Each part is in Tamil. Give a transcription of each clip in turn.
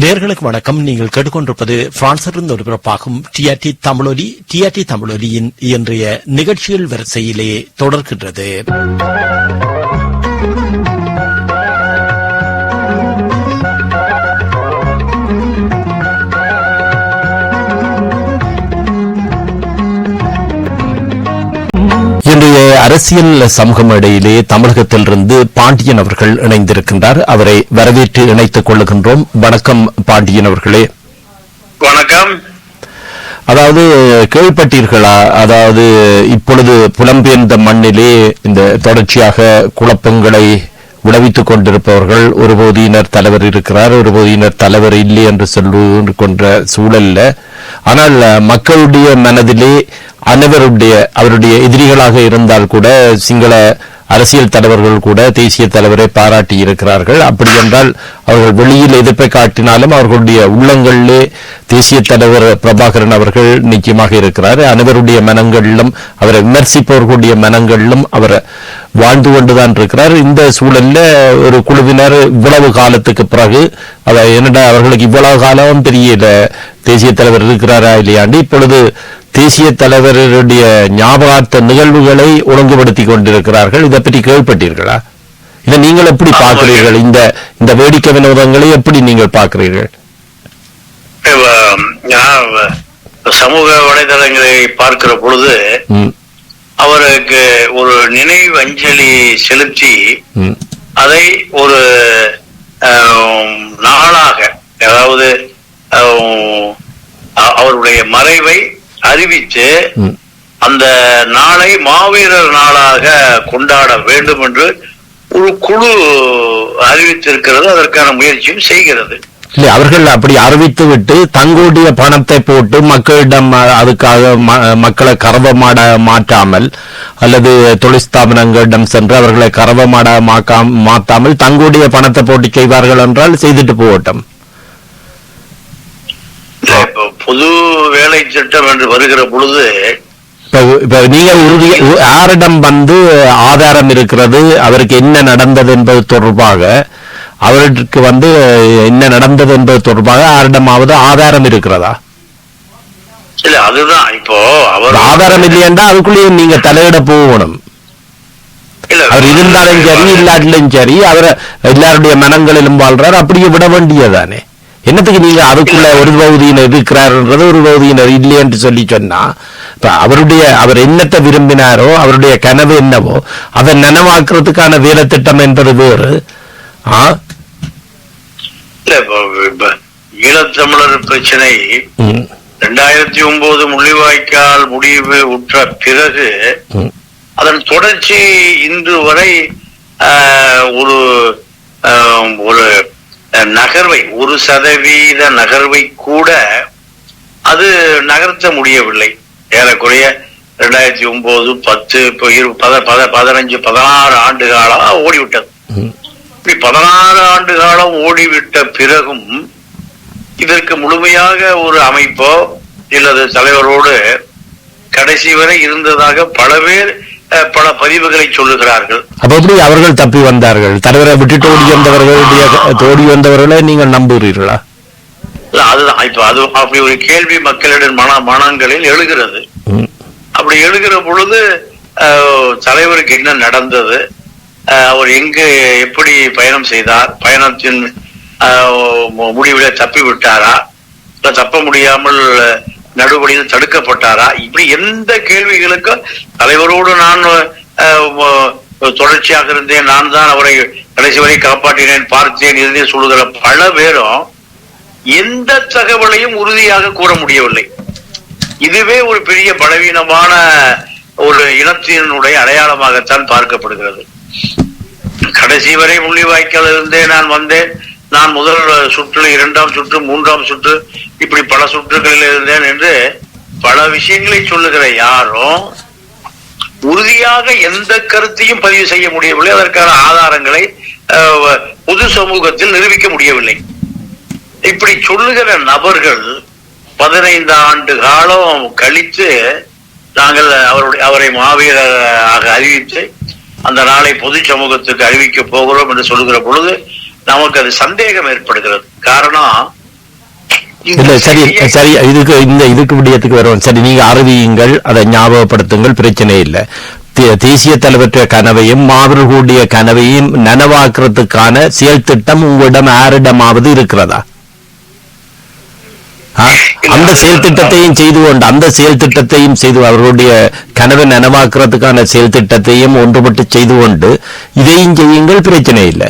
நேயர்களுக்கு வணக்கம். நீங்கள் கேட்டுக்கொண்டிருப்பது பிரான்சிலிருந்து ஒலிபரப்பாகும் டிஆர்டி தமிழொலி. டிஆர்டி தமிழொலியின் இன்றைய நிகழ்ச்சிகள் வரிசையிலே தொடர்கின்றது. இன்றைய அரசியல் சமூக மேடையிலே தமிழகத்திலிருந்து பாண்டியன் அவர்கள் இணைந்திருக்கின்றார். அவரை வரவேற்று இணைத்துக் கொள்ளுகின்றோம். வணக்கம் பாண்டியன் அவர்களே. வணக்கம். அதாவது கேள்விப்பட்டீர்களா? அதாவது இப்பொழுது புலம்பெயர்ந்த மண்ணிலே இந்த தொடர்ச்சியாக குழப்பங்களை விளைவித்துக் கொண்டிருப்பவர்கள் ஒரு போதியினர் தலைவர் இருக்கிறார், ஒரு போதியினர் தலைவர் இல்லை என்று சொல்லி கொண்ட சூழல்ல, ஆனால் மக்களுடைய மனதிலே அவருடைய எதிரிகளாக இருந்தால் கூட சிங்கள அரசியல் தலைவர்கள் கூட தேசிய தலைவரை பாராட்டி இருக்கிறார்கள். அப்படி என்றால் அவர்கள் வெளியில் எதிர்ப்பை காட்டினாலும் அவர்களுடைய உள்ளங்களிலே தேசிய தலைவர் பிரபாகரன் அவர்கள் நிச்சயமாக இருக்கிறார். அனைவருடைய மனங்களிலும் அவரை விமர்சிப்பவர்களுடைய மனங்களிலும் அவர் வாழ்ந்து கொண்டுதான் இருக்கிறார். இந்த சூழல்ல ஒரு குழுவினர் இவ்வளவு காலத்துக்கு பிறகு என்னடா அவர்களுக்கு இவ்வளவு காலம் தெரியல தேசிய தலைவர் இருக்கிறாரா இல்லையாண்டு இப்பொழுது தேசிய தலைவருடைய ஞாபகார்த்த நிகழ்வுகளை ஒழுங்குபடுத்திக் கொண்டிருக்கிறார்கள். இதை பற்றி கேள்விப்பட்டீர்களா? இதை நீங்கள் எப்படி பார்க்கிறீர்கள்? இந்த வேடிக்கை வினோதங்களை எப்படி நீங்கள் பார்க்கிறீர்கள்? சமூக வலைதளங்களை பார்க்கிற பொழுது அவருக்கு ஒரு நினைவு அஞ்சலி செலுத்தி அதை ஒரு நாளாக, அதாவது அவருடைய மறைவை அறிவித்து அந்த நாளை மாவீரர் நாளாக கொண்டாட வேண்டும் என்று ஒரு குழு அறிவித்திருக்கிறது. அதற்கான முயற்சியும் செய்கிறது. இல்லை, அவர்கள் அப்படி அறிவித்து விட்டு தங்களுடைய பணத்தை போட்டு மக்களிடம் அதுக்காக மக்களை கறவமாட மாற்றாமல் அல்லது தொழிற்ஸ்தாபனங்களிடம் சென்று அவர்களை கறவமாட மாற்றாமல் தங்களுடைய பணத்தை போட்டு செய்வார்கள் என்றால் செய்துட்டு போகட்டும். பொது வேலை திட்டம் என்று வருகிற பொழுது நீங்கள் யாரிடம் ஆதாரம் இருக்கிறது, அவருக்கு என்ன நடந்தது என்பது தொடர்பாக, அவருக்கு என்ன நடந்தது என்பது தொடர்பாக யாரிடமாவது ஆதாரம் இருக்கிறதா? இல்ல, அதுதான் இப்போ அவர் ஆதாரம் இல்லையென்றா அதுக்குள்ளேயே நீங்க தலையிட போகணும். அவர் இருந்தாலும் சரி இல்லாட்டிலும் சரி அவர் எல்லாருடைய மனங்களிலும் வாழ்றார், அப்படியே விட வேண்டியதானே. என்னத்துக்கு நீங்க அதுக்குள்ள ஒரு பகுதியினர் இருக்கிறார்ன்றது ஒரு பகுதியினர் இல்லை என்று சொல்லி சொன்னா, அவர் என்னத்தை விரும்பினாரோ அவருடைய கனவு என்னவோ அதை நனவாக்குறதுக்கான வேலை திட்டம் என்பது வேறு. ஈழத்தமிழர் பிரச்சனை 2009 முள்ளிவாய்க்கால் முடிவு உற்ற பிறகு அதன் தொடர்ச்சி இன்று வரை ஒரு நகர்வை 1% நகர்வை கூட அது நகர்த்த முடியவில்லை. ஏறக்குறைய 2009, 10, 15, 16 ஆண்டு காலம் ஓடிவிட்டது. இப்படி 16 ஆண்டு காலம் ஓடிவிட்ட பிறகும் இதற்கு முழுமையாக ஒரு அமைப்போ இல்லது தலைவரோடு கடைசி வரை இருந்ததாக பல பேர் பல பதிவுகளை சொல்லுகிறார்கள். அப்ப எப்படி அவர்கள் தப்பி வந்தார்கள்? தலைவரை விட்டுட்டு ஓடி வந்தவர்களை நீங்கள் நம்புகிறீர்களா? அதுதான் இப்ப அது அப்படி ஒரு கேள்வி மக்களிடம் மனங்களில் எழுகிறது. அப்படி எழுகிற பொழுது தலைவருக்கு என்ன நடந்தது, அவர் எங்கு எப்படி பயணம் செய்தார், பயணத்தின் முடிவில் தப்பி விட்டாரா, இல்ல தப்ப முடியாமல் நடுவழியில் தடுக்கப்பட்டாரா, இப்படி எந்த கேள்விகளுக்கும் தலைவரோடு நான் தொடர்ச்சியாக இருந்தேன், நான் தான் அவரை கடைசி வரை காப்பாற்றினேன், பார்த்தேன், இருந்தேன் சொல்லுகிற பல பேரும் எந்த தகவலையும் உறுதியாக கூற முடியவில்லை. இதுவே ஒரு பெரிய பலவீனமான ஒரு இனத்தினுடைய அடையாளமாகத்தான் பார்க்கப்படுகிறது. கடைசி வரை முள்ளிவாய்க்கால் இருந்தே நான் வந்தேன், நான் முதல் சுற்று, 2ஆம் சுற்று, 3ஆம் சுற்று, இப்படி பல சுற்றுகளில் இருந்தேன் என்று பல விஷயங்களை சொல்லுகிற யாரும் உறுதியாக எந்த கருத்தையும் பதிவு செய்ய முடியவில்லை. அதற்கான ஆதாரங்களை பொது சமூகத்தில் நிரூபிக்க முடியவில்லை. இப்படி சொல்லுகிற நபர்கள் 15 ஆண்டு காலம் கழித்து நாங்கள் அவரை மாவீரராக அறிவித்து அந்த நாளை பொது சமூகத்துக்கு அறிவிக்க போகிறோம் என்று சொல்லுகிற பொழுது நமக்கு அது சந்தேகம் ஏற்படுகிறது. காரணம், இல்ல சரி சரி, இதுக்கு விடயத்துக்கு வருவோம். சரி, நீங்க அறிவியுங்கள், அதை ஞாபகப்படுத்துங்கள், பிரச்சனை இல்லை. தேசிய தலைவற்ற கனவையும் மாவீரர்களுடைய கனவையும் நனவாக்குறதுக்கான செயல் திட்டம் உங்களிடம் யாரிடமாவது இருக்கிறதா? அந்த செயல் திட்டத்தையும் செய்து கொண்டு அவர்களுடைய கனவை நனவாக்குறதுக்கான செயல் திட்டத்தையும் ஒன்றுபட்டு செய்து கொண்டு இதையும் செய்யுங்கள், பிரச்சனை இல்லை.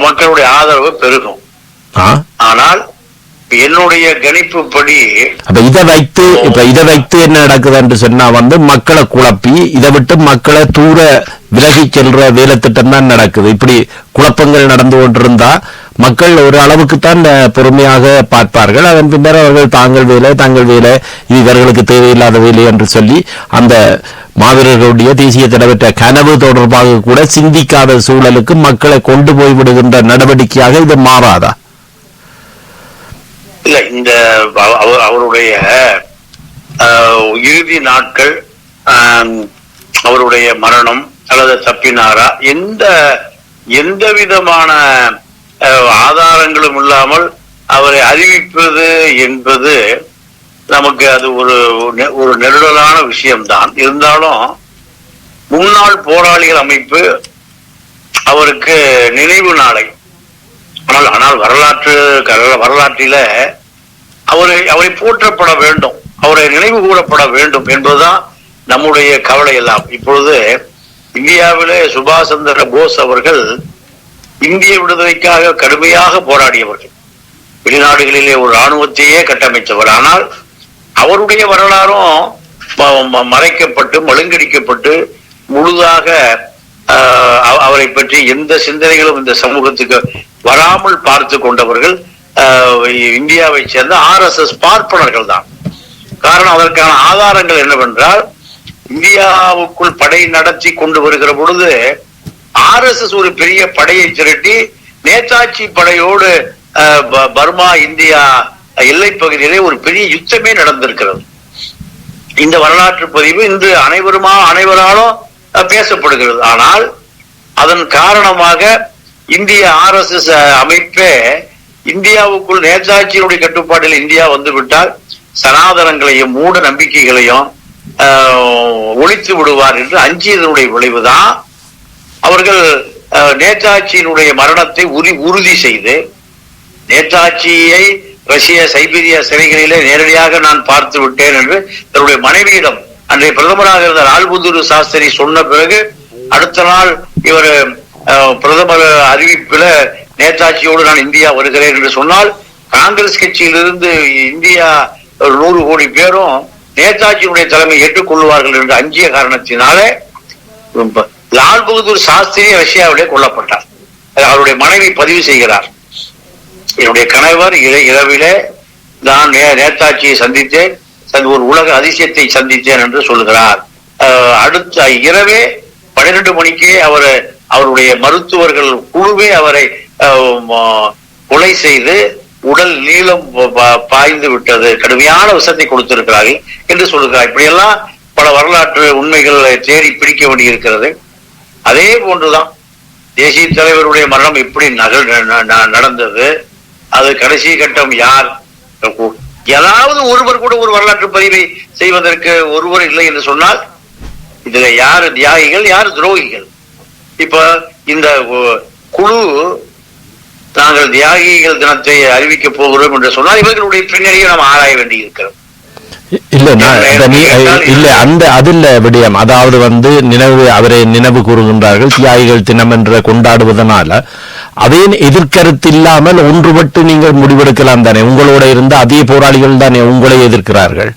மக்களுடைய ஆதரவு பெருகும். ஆனால் என்னுடைய கணிப்புப்படி இதை வைத்து என்ன நடக்குது என்று சொன்னா மக்களை குழப்பி இதை விட்டு மக்களை தூர விலகி செல்ற வேலை திட்டம் தான் நடக்குது. இப்படி குழப்பங்கள் நடந்து கொண்டிருந்தா மக்கள் ஒரு அளவுக்குத்தான் பொறுமையாக பார்ப்பார்கள். அதன் பின்னர் அவர்கள் தாங்கள் வேலை இது இவர்களுக்கு தேவையில்லாத வேலை என்று சொல்லி அந்த மாவீரர்களுடைய தேசிய தலைவற்ற கனவு தொடர்பாக கூட சிந்திக்காத சூழலுக்கு மக்களை கொண்டு போய் விடுகின்ற நடவடிக்கையாக இது மாறாதா? இல்ல, இந்த அவருடைய இறுதி நாட்கள், அவருடைய மரணம் அல்லது தப்பினாரா, எந்த விதமான ஆதாரங்களும் இல்லாமல் அவரை அறிவிப்பது என்பது நமக்கு அது ஒரு நெருடலான விஷயம்தான். இருந்தாலும் முன்னாள் போராளிகள் அமைப்பு அவருக்கு நினைவு நாளை, ஆனால் வரலாற்றில அவரை போற்றப்பட வேண்டும், அவரை நினைவு கூறப்பட வேண்டும் என்பதுதான் நம்முடைய கவலை எல்லாம். இப்பொழுது இந்தியாவிலே சுபாஷ் சந்திர போஸ் அவர்கள் இந்திய விடுதலைக்காக கடுமையாக போராடியவர்கள், வெளிநாடுகளிலே ஒரு இராணுவத்தையே கட்டமைத்தவர். ஆனால் அவருடைய வரலாறும் மறைக்கப்பட்டு மழுங்கடிக்கப்பட்டு முழுதாக அவரை பற்றி எந்த சிந்தனைகளும் இந்த சமூகத்துக்கு வராமல் பார்த்து கொண்டவர்கள் இந்தியாவை சேர்ந்த RSS பார்ப்பனர்கள் தான். காரணம், அதற்கான ஆதாரங்கள் என்னவென்றால், இந்தியாவுக்குள் படை நடத்தி கொண்டு வருகிற பொழுது RSS ஒரு பெரிய படையை திரட்டி நேதாஜி படையோடு பர்மா இந்தியா எல்லை பகுதியிலே ஒரு பெரிய யுத்தமே நடந்திருக்கிறது. இந்த வரலாற்று பதிவு இன்று அனைவராலும் பேசப்படுகிறது. ஆனால் அதன் காரணமாக இந்திய RSS அமைப்பே இந்தியாவுக்குள் நேதாஜியுடைய கட்டுப்பாட்டில் இந்தியா வந்துவிட்டால் சனாதனங்களையும் மூட நம்பிக்கைகளையும் ஒழித்து விடுவார் என்று அஞ்சியதனுடைய விளைவுதான் அவர்கள் நேதாஜியினுடைய மரணத்தை உறுதி செய்து, நேதாஜியை ரஷ்ய சைபீரியா சிறைகளிலே நேரடியாக நான் பார்த்து விட்டேன் என்று தன்னுடைய மனைவியிடம் அன்றைய பிரதமராக இருந்த லால் பகதூர் சாஸ்திரி சொன்ன பிறகு அடுத்த நாள் இவர் பிரதமர் அறிவிப்பில நேதாஜியோடு நான் இந்தியா வருகிறேன் என்று சொன்னால், காங்கிரஸ் கட்சியிலிருந்து இந்தியா 100 கோடி பேரும் நேதாஜியினுடைய தலைமை ஏற்றுக்கொள்வார்கள் என்று அஞ்சிய காரணத்தினாலே லால் பகதூர் சாஸ்திரி ரஷ்யாவிலே கொல்லப்பட்டார். அவருடைய மனைவி பதிவு செய்கிறார், என்னுடைய கணவர் இரவிலே நான் நேதாஜியை சந்தித்தேன், ஒரு உலக அதிசயத்தை சந்தித்தேன் என்று சொல்கிறார். அடுத்த இரவே 12 மணிக்கே அவருடைய மருத்துவர்கள் குழுவே அவரை கொலை செய்து உடல் நீளம் பாய்ந்து விட்டது, கடுமையான விஷத்தை கொடுத்திருக்கிறார்கள் என்று சொல்லுகிறார். இப்படியெல்லாம் பல வரலாற்று உண்மைகள் தேடி பிடிக்க வேண்டியிருக்கிறது. அதே போன்றுதான் தேசிய தலைவருடைய மரணம் எப்படி நடந்தது, அது கடைசி கட்டம் யார், ஏதாவது ஒருவர் கூட ஒரு வரலாற்று பதிவை செய்வதற்கு ஒருவர் இல்லை என்று சொன்னால் இதுல யாரு தியாகிகள் யாரு துரோகிகள்? இப்ப இந்த குழு நாங்கள் தியாகிகள் தினத்தை அறிவிக்க போகிறோம் என்று சொன்னால் இவர்களுடைய பின்னணியை நாம் ஆராய வேண்டி இருக்கிறோம். அதுல விடயம், அதாவது அவரை நினைவு கூறுகின்றார்கள் தியாகிகள் தினம் என்ற கொண்டாடுவதனால அதே எதிர்கருத்து இல்லாமல் ஒன்றுபட்டு நீங்கள் முடிவெடுக்கலாம் தானே. உங்களோட இருந்த அதே போராளிகள் தானே உங்களை எதிர்க்கிறார்கள்.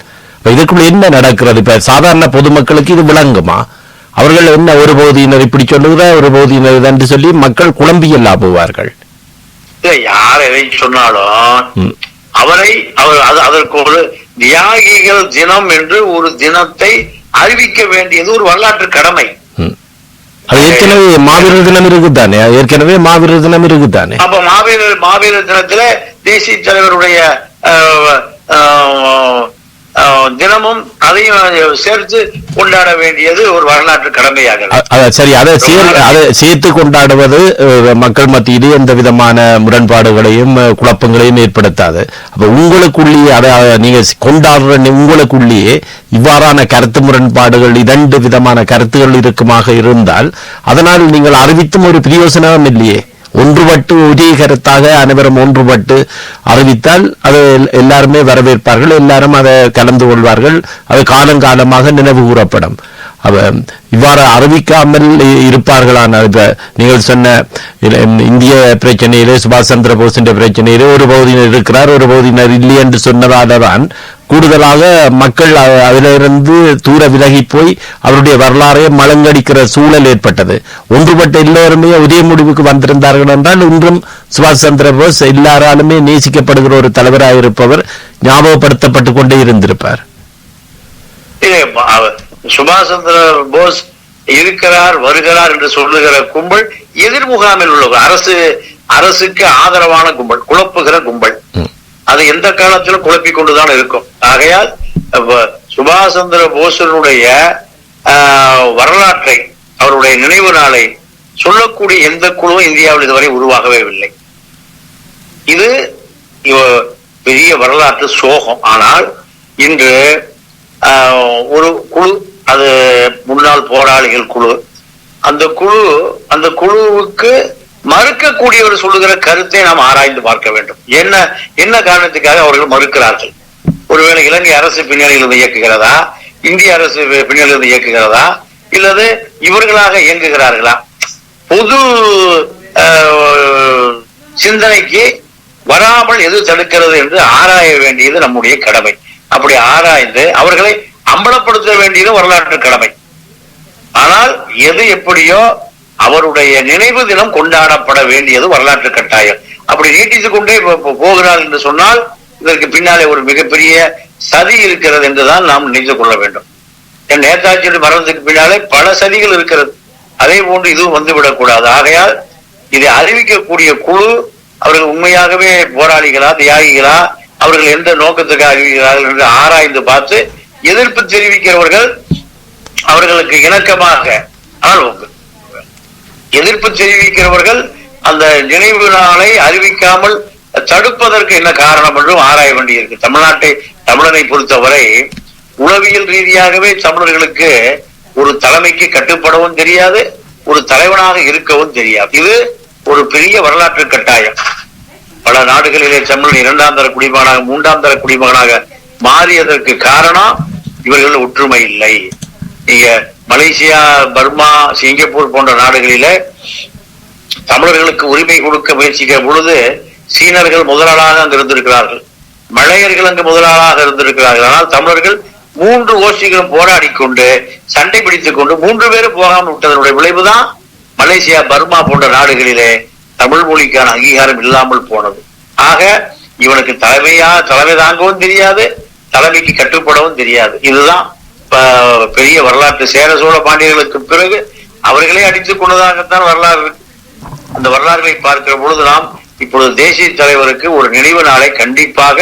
இதுக்குள்ள என்ன நடக்கிறது? இப்ப சாதாரண பொதுமக்களுக்கு இது விளங்குமா? அவர்கள் என்ன ஒரு பகுதியினர் இப்படி சொல்லுகிற ஒரு பகுதியினர் என்று சொல்லி மக்கள் குழம்பி எல்லாம் போவார்கள். யார் எதை சொன்னாலும் அதற்கு ஒரு தியாகிகள் தினம் என்று ஒரு தினத்தை அறிவிக்க வேண்டியது ஒரு வரலாற்று கடமை. அது ஏற்கனவே மாவீரர் தினம் இருக்குதானே, அப்ப மாவீரர் தினத்துல தேசிய தலைவருடைய தினமும் அதையும் சேர்த்து கொண்டாட வேண்டியது ஒரு வரலாற்று கடமையாக. சரி, அதை சேர்த்து கொண்டாடுவது மக்கள் மத்தியிலே எந்த விதமான முரண்பாடுகளையும் குழப்பங்களையும் ஏற்படுத்தாது. அப்ப உங்களுக்குள்ளேயே அதை நீங்க கொண்டாடுற உங்களுக்குள்ளேயே இவ்வாறான கருத்து முரண்பாடுகள், இரண்டு விதமான கருத்துகள் இருக்குமாக இருந்தால் அதனால் நீங்கள் அறிவித்தும் ஒரு பிரயோசனம் இல்லையே. ஒன்றுபட்டு ஒரே கருத்தாக அனைவரும் ஒன்றுபட்டு அறிவித்தால் அது எல்லாருமே வரவேற்பார்கள், எல்லாரும் அதை கலந்து கொள்வார்கள், அது காலங்காலமாக நினைவு கூறப்படும். இவ்வாறு அறிவிக்காமல் இருப்பார்களான நீங்கள் சொன்ன இந்திய பிரச்சனையிலே சுபாஷ் சந்திர போஸின் பிரச்சனையிலே ஒரு பகுதியினர் இருக்கிறார், ஒரு பகுதியினர் இல்லை என்று சொன்னதால்தான் கூடுதலாக மக்கள் அதிலிருந்து தூர விலகி போய் அவருடைய வரலாறை மலங்கடிக்கிற சூழல் ஏற்பட்டது. ஒன்றுபட்ட எல்லோருமே ஒரே முடிவுக்கு வந்திருந்தார்கள் என்றால் இன்றும் சுபாஷ் சந்திர போஸ் எல்லாராலுமே நேசிக்கப்படுகிற ஒரு தலைவராக இருப்பவர் ஞாபகப்படுத்தப்பட்டுக் கொண்டே இருந்திருப்பார். சுபாஷ் சந்திர போஸ் இருக்கிறார், வருகிறார் என்று சொல்லுகிற கும்பல் எதிர்முகாமில் உள்ள அரசுக்கு ஆதரவான கும்பல், குழப்புகிற கும்பல். அது எந்த காலத்திலும் குழப்பிக் கொண்டுதான் இருக்கும். ஆகையால் சுபாஷ் சந்திர போஸனுடைய வரலாற்றை, அவருடைய நினைவு நாளை சொல்லக்கூடிய எந்த குழுவும் இந்தியாவில் இதுவரை உருவாகவே இல்லை. இது பெரிய வரலாற்று சோகம். ஆனால் இன்று ஒரு குழு, அது முன்னாள் போராளிகள் குழு, அந்த குழுவுக்கு மறுக்கக்கூடியவர் சொல்லுகிற கருத்தை நாம் ஆராய்ந்து பார்க்க வேண்டும். என்ன காரணத்துக்காக அவர்கள் மறுக்கிறார்கள்? ஒருவேளை இலங்கை அரசு பின்னணியிலிருந்து இயக்குகிறதா, இந்திய அரசு பின்னணியிலிருந்து இயக்குகிறதா, இல்லது இவர்களாக இயங்குகிறார்களா? பொது சிந்தனைக்கு வராமல் எது தடுக்கிறது என்று ஆராய வேண்டியது நம்முடைய கடமை. அப்படி ஆராய்ந்து அவர்களை அம்பலப்படுத்த வேண்டியது வரலாற்று கடமை. ஆனால் எது எப்படியோ அவருடைய நினைவு தினம் கொண்டாடப்பட வேண்டியது வரலாற்று கட்டாயம். அப்படி நீட்டித்துக் கொண்டே போகிறார் என்று சொன்னால் இதற்கு பின்னாலே ஒரு மிகப்பெரிய சதி இருக்கிறது என்றுதான் நாம் நினைத்து கொள்ள வேண்டும். நேதாஜியுடைய மரணத்துக்கு பின்னாலே பல சதிகள் இருக்கிறது. அதே போன்று இதுவும் வந்துவிடக் கூடாது. ஆகையால் இதை அறிவிக்கக்கூடிய குழு அவர்கள் உண்மையாகவே போராளிகளா, தியாகிகளா, அவர்கள் எந்த நோக்கத்துக்காக அறிவிக்கிறார்கள் என்று ஆராய்ந்து பார்த்து எதிர்ப்பு தெரிவிக்கிறவர்கள் அவர்களுக்கு இணக்கமாக, எதிர்ப்பு தெரிவிக்கிறவர்கள் அந்த நினைவு நாளை அறிவிக்காமல் தடுப்பதற்கு என்ன காரணம் என்றும் ஆராய வேண்டியிருக்கு. தமிழனை பொறுத்தவரை உளவியல் ரீதியாகவே தமிழர்களுக்கு ஒரு தலைமைக்கு கட்டுப்படவும் தெரியாது, ஒரு தலைவனாக இருக்கவும் தெரியாது. இது ஒரு பெரிய வரலாற்று கட்டாயம். பல நாடுகளிலே தமிழ் இரண்டாம் தர குடிமகனாக, மூன்றாம் தர குடிமகனாக மாறியதற்கு காரணம் இவர்கள் ஒற்றுமை இல்லை. நீங்க மலேசியா, பர்மா, சிங்கப்பூர் போன்ற நாடுகளில தமிழர்களுக்கு உரிமை கொடுக்க முயற்சிக்கிற பொழுது சீனர்கள் முதலாளாக அங்கு இருந்திருக்கிறார்கள், மலையர்கள் அங்கு முதலாளாக இருந்திருக்கிறார்கள். ஆனால் தமிழர்கள் 3 கோஷ்டிகளும் போராடி கொண்டு சண்டை பிடித்துக் கொண்டு 3 பேரும் போகாமல் விட்டதனுடைய விளைவுதான் மலேசியா, பர்மா போன்ற நாடுகளிலே தமிழ் மொழிக்கான அங்கீகாரம் இல்லாமல் போனது. ஆக இவனுக்கு தலைமை தாங்கவும் தெரியாது, தலைமைக்கு கட்டுப்படவும் தெரியாது. இதுதான் பெரிய வரலாற்று. சேர சோழ பாண்டியர்களுக்கு பிறகு அவர்களே அடித்துக் கொண்டதாகத்தான் வரலாறு இருக்கு. அந்த வரலாறுகளை பார்க்கிற பொழுது நாம் இப்பொழுது தேசிய தலைவருக்கு ஒரு நினைவு நாளை கண்டிப்பாக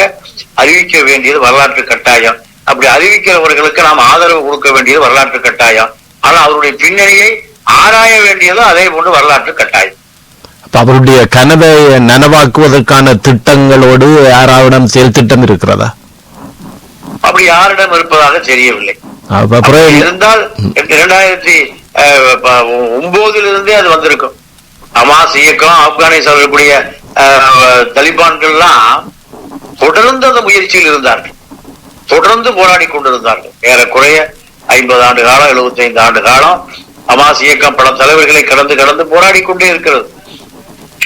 அறிவிக்க வேண்டியது வரலாற்று கட்டாயம். அப்படி அறிவிக்கிறவர்களுக்கு நாம் ஆதரவு கொடுக்க வேண்டியது வரலாற்று கட்டாயம். ஆனால் அவருடைய பின்னணியை ஆராய வேண்டியதும் அதே போன்று வரலாற்று கட்டாயம். அவருடைய கனவை நனவாக்குவதற்கான திட்டங்களோடு யாராவிடம் செயல் திட்டம் இருக்கிறதா? அப்படி யாரிடம் இருப்பதாக தெரியவில்லை. இருந்தால் 2009 அது வந்திருக்கும். ஹமாஸ் இயக்கம், ஆப்கானிஸ்தான் இருக்கக்கூடிய தலிபான்கள்லாம் தொடர்ந்து அந்த முயற்சியில் இருந்தார்கள், தொடர்ந்து போராடி கொண்டிருந்தார்கள். ஏறக்குறைய 50 ஆண்டு காலம், 75 ஆண்டு காலம் ஹமாஸ் இயக்கம் பல தலைவர்களை கடந்து போராடி கொண்டே இருக்கிறது.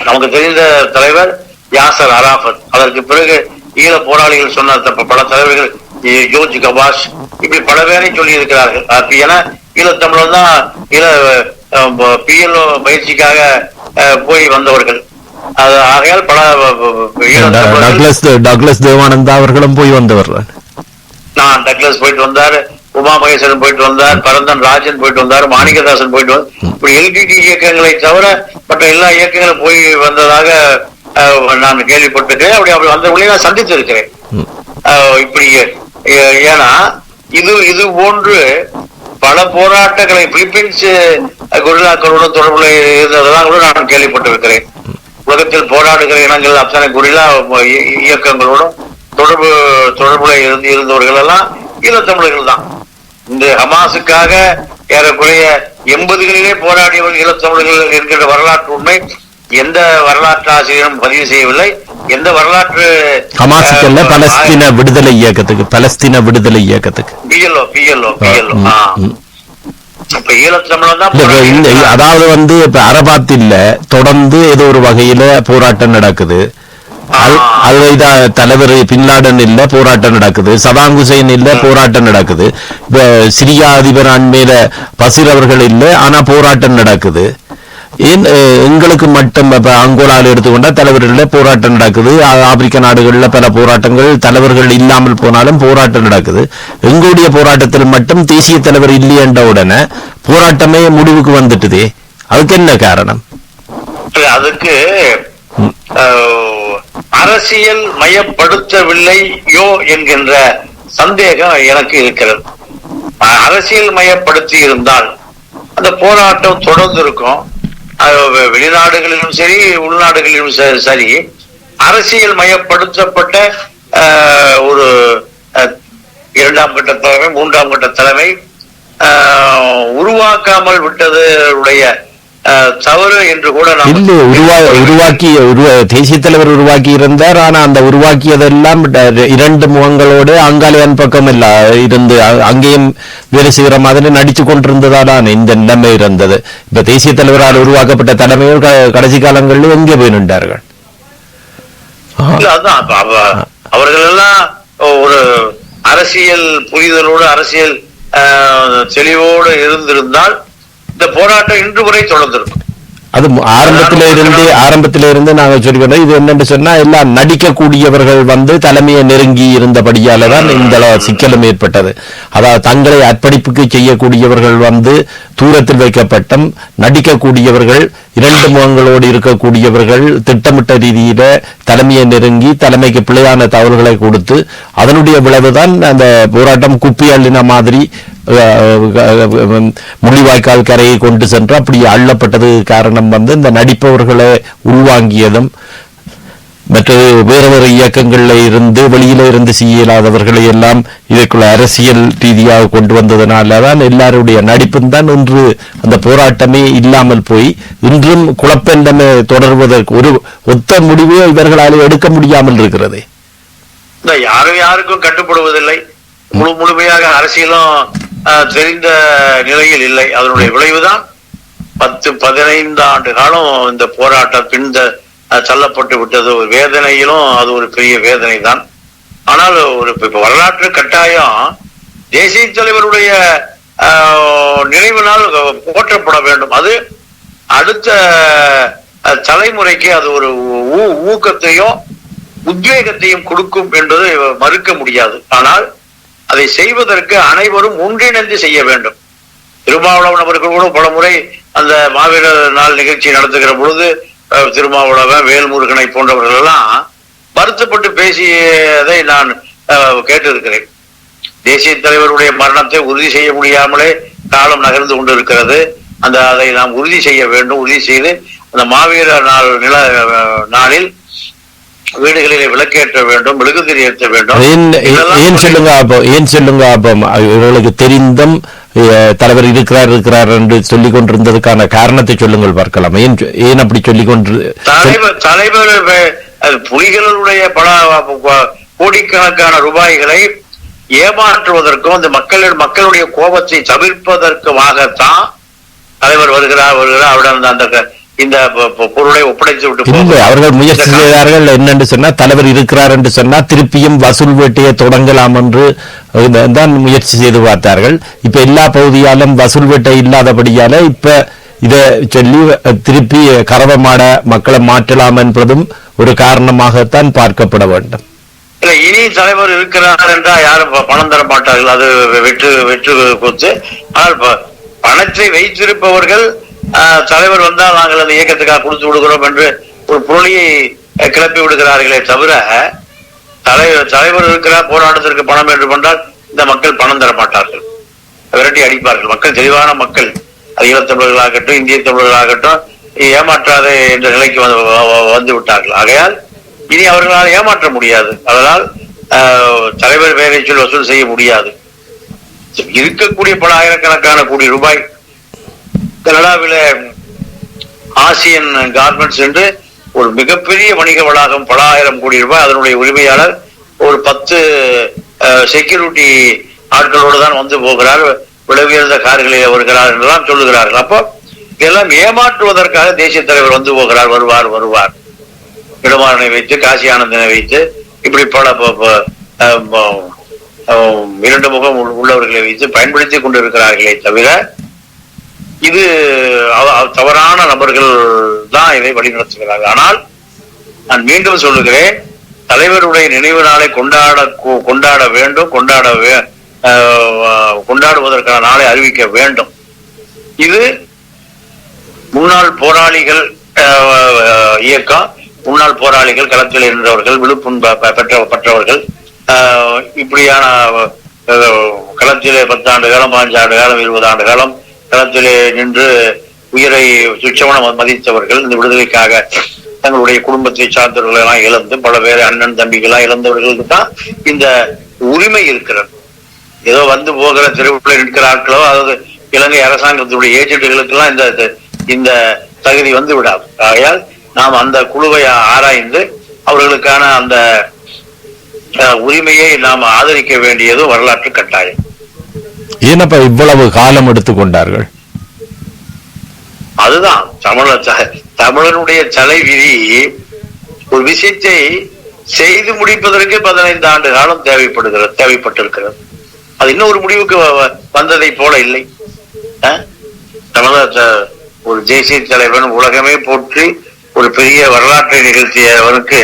நமக்கு தெரிந்த தலைவர் யாசர் அராஃபத், அதற்கு பிறகு ஈழ போராளிகள் சொன்ன பல தலைவர்கள், ஜோர்ஜ் கபாஷ், இப்படி பல பேரை சொல்லி இருக்கிறார்கள். ஏன்னா ஈழத்தமிழர் தான் PLO பயிற்சிக்காக போய் வந்தவர்கள். ஆகையால் பல டக்ளஸ் தேவானந்தா அவர்களும் போய் வந்தவர்கள். நான் டக்ளஸ் போயிட்டு வந்தார், உமா மகேஸ்வரன் போயிட்டு வந்தார், பரந்தன் ராஜன் போயிட்டு வந்தார், மாணிக்கதாசன் போயிட்டு வந்தார். இப்படி LTT இயக்கங்களை தவிர மற்ற எல்லா இயக்கங்களும் போய் வந்ததாக நான் கேள்விப்பட்டிருக்கிறேன். அப்படி வந்தவர்களையும் நான் சந்தித்து இருக்கிறேன். இப்படி ஏன்னா இது போன்று பல போராட்டங்களை பிலிப்பீன்ஸ் கொரில்லாக்களுடன் தொடர்புல இருந்ததெல்லாம் கூட நான் கேள்விப்பட்டிருக்கிறேன். உலகத்தில் போராடுகிற இனங்கள் அத்தனை கொரில்லா இயக்கங்களோடும் தொடர்புல இருந்தவர்கள் எல்லாம் ஈழத்தமிழர்கள் தான். இந்த ஹமாஸுக்காக ஏறக்குறைய 80களிலே போராடியவர்கள் ஈழத்தமிழர்கள் என்கிற வரலாற்று உண்மை எந்த வரலாற்று ஆசிரியரும் பதிவு செய்யவில்லை. எந்த வரலாற்று ஹமாஸுக்கு பலஸ்தீன விடுதலை இயக்கத்துக்கு பிஎல்ஓ இப்ப ஈழத்தமிழன் தான். அதாவது இப்ப அரபாத்தில் தொடர்ந்து ஏதோ ஒரு வகையில போராட்டம் நடக்குது. தலைவர் பின்லாடன் இல்ல போராட்டம் நடக்குது, சதாம் ஹுசைன் இல்ல போராட்டம் நடக்குது, சிரியா அதிபர் மேல பசீர் அவர்கள் இல்ல ஆனா போராட்டம் நடக்குது. ஏன் எங்களுக்கு மட்டும் அங்கோலாவில் எடுத்துக்கொண்டா தலைவர்கள் போராட்டம் நடக்குது, ஆப்பிரிக்க நாடுகள்ல பல போராட்டங்கள் தலைவர்கள் இல்லாமல் போனாலும் போராட்டம் நடக்குது. எங்களுடைய போராட்டத்தில் மட்டும் தேசிய தலைவர் இல்லையென்ற உடனே போராட்டமே முடிவுக்கு வந்துட்டுதே, அதுக்கு என்ன காரணம்? அதுக்கு அரசியல் மயப்படுத்தவில்லையோ என்கின்ற சந்தேகம் எனக்கு இருக்கிறது. அரசியல் மயப்படுத்தி இருந்தால் அந்த போராட்டம் தொடர்ந்து இருக்கும். வெளிநாடுகளிலும் சரி உள்நாடுகளிலும் சரி அரசியல் மயப்படுத்தப்பட்ட ஒரு 2ஆம் கட்ட தலைமை 3ஆம் கட்ட தலைமை உருவாக்காமல் விட்டதுடைய தவறு என்று கூட தேசிய தலைவர் உருவாக்கி இருந்தார். ஆனா அந்த உருவாக்கியதெல்லாம் 2 முகங்களோடு அங்காளியான் பக்கம் இல்ல இருந்து அங்கேயும் வேலை செய்கிற மாதிரி நடிச்சு கொண்டிருந்ததால் இந்த நிலைமை இருந்தது. இப்ப தேசிய தலைவரால் உருவாக்கப்பட்ட தலைமைகள் கடைசி காலங்களில் எங்கே போய் நின்றார்கள்? அவர்கள் எல்லாம் ஒரு அரசியல் புரிதலோடு அரசியல் தெளிவோடு இருந்திருந்தால் இந்த போராட்டம் இன்று வரை தொடர்ந்திருக்கும். அது ஆரம்பத்திலிருந்து நாங்கள் சொல்லிக்கொண்டோம். இது என்னென்று சொன்னா எல்லாம் நடிக்கக்கூடியவர்கள் தலைமையை நெருங்கி இருந்தபடியாலதான் இந்த சிக்கலும் ஏற்பட்டது. அதாவது தங்களை அர்ப்பணிப்புக்கு செய்யக்கூடியவர்கள் தூரத்தில் வைக்கப்பட்டும் நடிக்கக்கூடியவர்கள் 2 முகங்களோடு இருக்கக்கூடியவர்கள் திட்டமிட்ட ரீதியில தலைமையை நெருங்கி தலைமைக்கு பிழையான தகவல்களை கொடுத்து அதனுடைய விளைவுதான் அந்த போராட்டம் குப்பியள்ளின மாதிரி முள்ளிவாய்க்கால் கரையை கொண்டு சென்று அப்படி அள்ளப்பட்டது காரணம் இந்த நடிப்பவர்களை உள்வாங்கியதும் மற்றது வேறு இயக்கங்கள்ல இருந்து வெளியில இருந்து செய்யலாதவர்களை எல்லாம் இதற்குள்ள அரசியல் ரீதியாக கொண்டு வந்ததனாலதான் எல்லாருடைய நடிப்பும் தான் இன்று அந்த போராட்டமே இல்லாமல் போய் இன்றும் குழப்பமே தொடர்வதற்கு ஒரு ஒத்த முடிவே இவர்களால் எடுக்க முடியாமல் இருக்கிறது. யாருக்கும் கட்டுப்படுவதில்லை. முழுமையாக அரசியலும் தெரிந்த நிலையில் இல்லை. அதனுடைய விளைவுதான் 10-15 ஆண்டு காலம் இந்த போராட்டம் தள்ளப்பட்டு விட்டது. ஒரு வேதனையிலும் அது ஒரு பெரிய வேதனை தான். ஆனால் ஒரு வரலாற்று கட்டாயம் தேசிய தலைவருடைய நினைவு நாள் போற்றப்பட வேண்டும். அது அடுத்த தலைமுறைக்கு அது ஒரு ஊக்கத்தையும் உத்வேகத்தையும் கொடுக்கும் என்பது மறுக்க முடியாது. ஆனால் அதை செய்வதற்கு அனைவரும் ஒன்றிணைந்து செய்ய வேண்டும். திருமாவளவன் அவர்கள் கூட பல முறை அந்த மாவீரர் நாள் நிகழ்ச்சி நடத்துகிற பொழுது திருமாவளவன் வேல்முருகனை போன்றவர்கள் எல்லாம் வருத்தப்பட்டு பேசியதை நான் கேட்டிருக்கிறேன். தேசிய தலைவருடைய மரணத்தை உறுதி செய்ய முடியாமலே காலம் நகர்ந்து கொண்டிருக்கிறது. அதை நாம் உறுதி செய்ய வேண்டும். உறுதி செய்து அந்த மாவீரர் நாளில் வீடுகளிலே விளக்கேற்ற வேண்டும், மெழுகுதிரி ஏற்ற வேண்டும். ஏன் சொல்லுங்க அப்போ இவர்களுக்கு தெரிந்தும் தலைவர் இருக்கிறார் என்று சொல்லிக் கொண்டிருந்ததுக்கான காரணத்தை சொல்லுங்கள் பார்க்கலாம். ஏன் அப்படி சொல்லிக் கொண்டு தலைவர் புலிகளுடைய பல கோடிக்கணக்கான ரூபாய்களை ஏமாற்றுவதற்கும் அந்த மக்களுடைய கோபத்தை தவிர்ப்பதற்குமாகத்தான் தலைவர் வருகிறார் அவருடன் அந்த இந்த பொருளை ஒப்படைத்து விட்டு அவர்கள் முயற்சி செய்தார்கள். என்னென்று சொன்னா தலைவர் இருக்கிறார் என்று சொன்னா திருப்பியும் வசூல் வேட்டையை தொடங்கலாம் என்று தான் முயற்சி செய்து பார்த்தார்கள். இப்ப எல்லா பகுதியாலும் வசூல் வேட்டை இல்லாதபடியால இப்ப இதை சொல்லி திருப்பி கரவமாட மக்களை மாற்றலாம் என்பதும் ஒரு காரணமாகத்தான் பார்க்கப்பட வேண்டும். இல்ல இனி தலைவர் இருக்கிறார் என்றால் யாரும் பணம் தர மாட்டார்கள். அது வெற்று கொத்து. ஆனால் பணத்தை வைத்திருப்பவர்கள் தலைவர் வந்தால் நாங்கள் அந்த இயக்கத்துக்காக கொடுத்து விடுகிறோம் என்று ஒரு புரளியை கிளப்பி விடுகிறார்களே தவிர தலைவர் இருக்கிறார், போராட்டத்திற்கு பணம் என்று கொண்டால் இந்த மக்கள் பணம் தர மாட்டார்கள், விரட்டி அடிப்பார்கள். மக்கள் தெளிவான மக்கள், அது ஈழத்தமிழர்களாகட்டும் இந்திய தமிழர்களாகட்டும் ஏமாற்றாத என்ற நிலைக்கு வந்து விட்டார்கள். ஆகையால் இனி அவர்களால் ஏமாற்ற முடியாது. அதனால் தலைவர் பெயரை சொல்லி வசூல் செய்ய முடியாது. இருக்கக்கூடிய பல ஆயிரக்கணக்கான கோடி ரூபாய் கனடாவில ஆசியன் கார்மெண்ட்ஸ் என்று ஒரு மிகப்பெரிய வணிக வளாகம், பல ஆயிரம் கோடி ரூபாய், அதனுடைய உரிமையாளர் ஒரு 10 செக்யூரிட்டி ஆட்களோடு தான் வந்து போகிறார், விலை உயர்ந்த கார்களில் வருகிறார் என்றெல்லாம் சொல்லுகிறார்கள். அப்போ இதெல்லாம் ஏமாற்றுவதற்காக தேசிய தலைவர் வந்து போகிறார், வருவார் இடமாறனை வைத்து, காசி ஆனந்தனை வைத்து, இப்படி பல இரண்டு முகம் உள்ளவர்களை வைத்து பயன்படுத்தி கொண்டிருக்கிறார்களே தவிர இது தவறான நபர்கள் தான் இதை வழிநடத்துகிறார்கள். ஆனால் நான் மீண்டும் சொல்லுகிறேன், தலைவருடைய நினைவு நாளை கொண்டாட வேண்டும், கொண்டாடுவதற்கான நாளை அறிவிக்க வேண்டும். இது முன்னாள் போராளிகள் இயக்கம், முன்னாள் போராளிகள், களத்தில் இருந்தவர்கள், விழுப்புண் பெற்றவர்கள், இப்படியான களத்திலே 10 ஆண்டு காலம், 5 ஆண்டு காலம், 20 ஆண்டு காலம் களத்திலே நின்று உயிரை துச்சமென மதித்தவர்கள், இந்த விடுதலைக்காக தங்களுடைய குடும்பத்தை சார்ந்தவர்கள் எல்லாம் இழந்து, பல பேர் அண்ணன் தம்பிகளாம் இழந்தவர்களுக்கு தான் இந்த உரிமை இருக்கிறது. ஏதோ வந்து போகிற தெருவுக்குள்ள நிற்கிற ஆட்களோ, அதாவது இலங்கை அரசாங்கத்துடைய ஏஜென்ட்டுகளுக்கு எல்லாம் இந்த தகுதி வந்து விடாது. ஆகையால் நாம் அந்த குழுவை ஆராய்ந்து அவர்களுக்கான அந்த உரிமையை நாம் ஆதரிக்க வேண்டியது வரலாற்று கட்டாயம். ஏனப்பா இவ்வளவு காலம் எடுத்துக்கொண்டார்கள்? அதுதான் தமிழனுடைய தலை விதி. ஒரு விஷயத்தை செய்து முடிப்பதற்கு 15 ஆண்டு காலம் தேவைப்பட்டிருக்கிறது. அது இன்னும் ஒரு முடிவுக்கு வந்ததை போல இல்லை. தமிழக ஒரு தேசிய தலைவன் உலகமே போற்றி ஒரு பெரிய வரலாற்றை நிகழ்த்தியவனுக்கு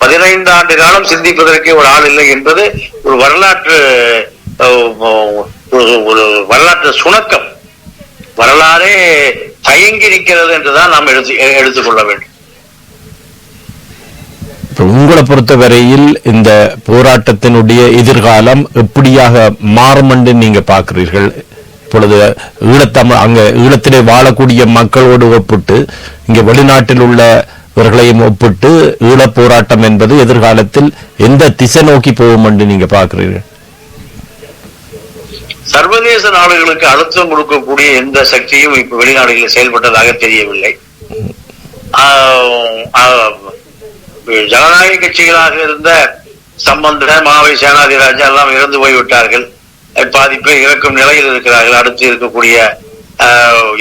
15 ஆண்டு காலம் சிந்திப்பதற்கே ஒரு ஆள் இல்லை என்பது ஒரு வரலாற்று சுணக்கம். வரலாறே தயங்கி நிற்கிறது என்றுதான் நாம் எடுத்துக்கொள்ள வேண்டும். உங்களை பொறுத்தவரையில் இந்த போராட்டத்தினுடைய எதிர்காலம் எப்படியாக மாறும் என்று நீங்க பார்க்கிறீர்கள்? இப்பொழுது அங்க ஈழத்திலே வாழக்கூடிய மக்களோடு ஒப்பிட்டு இங்க வெளிநாட்டில் உள்ளவர்களையும் ஒப்பிட்டு ஈழப் போராட்டம் என்பது எதிர்காலத்தில் எந்த திசை நோக்கி போகும் என்று நீங்க பார்க்கிறீர்கள்? சர்வதேச நாடுகளுக்கு அழுத்தம் கொடுக்கக்கூடிய எந்த சக்தியும் இப்ப வெளிநாடுகளில் செயல்பட்டதாக தெரியவில்லை. ஜனநாயக கட்சிகளாக இருந்த சம்பந்த, மாவை, சேனாதிராஜா எல்லாம் இறந்து போய்விட்டார்கள். பாதிப்பை இறக்கும் நிலையில் இருக்கிறார்கள். அடுத்து இருக்கக்கூடிய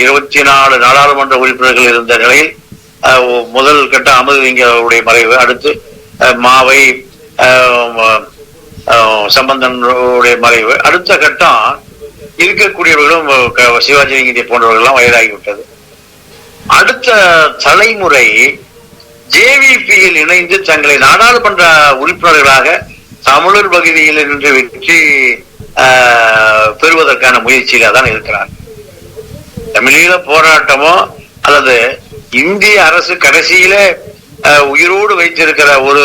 24 நாடாளுமன்ற உறுப்பினர்கள் இருந்த நிலையில் முதல் கட்ட அமதுலிங்கருடைய மறைவு, அடுத்து மாவை, சம்பந்தனுடைய மறைவு, அடுத்த கட்டம் இருக்கக்கூடியவர்களும் சிவாஜி லிங்கத்தை போன்றவர்கள்லாம் வயதாகிவிட்டது. அடுத்த தலைமுறை ஜேவிபியில் இணைந்து தங்களை நாடாளுமன்ற உறுப்பினர்களாக தமிழர் பகுதியில் நின்று வெற்றி பெறுவதற்கான முயற்சியில தான் இருக்கிறார். தமிழீழ போராட்டமோ அல்லது இந்திய அரசு கடைசியில உயிரோடு வைத்திருக்கிற ஒரு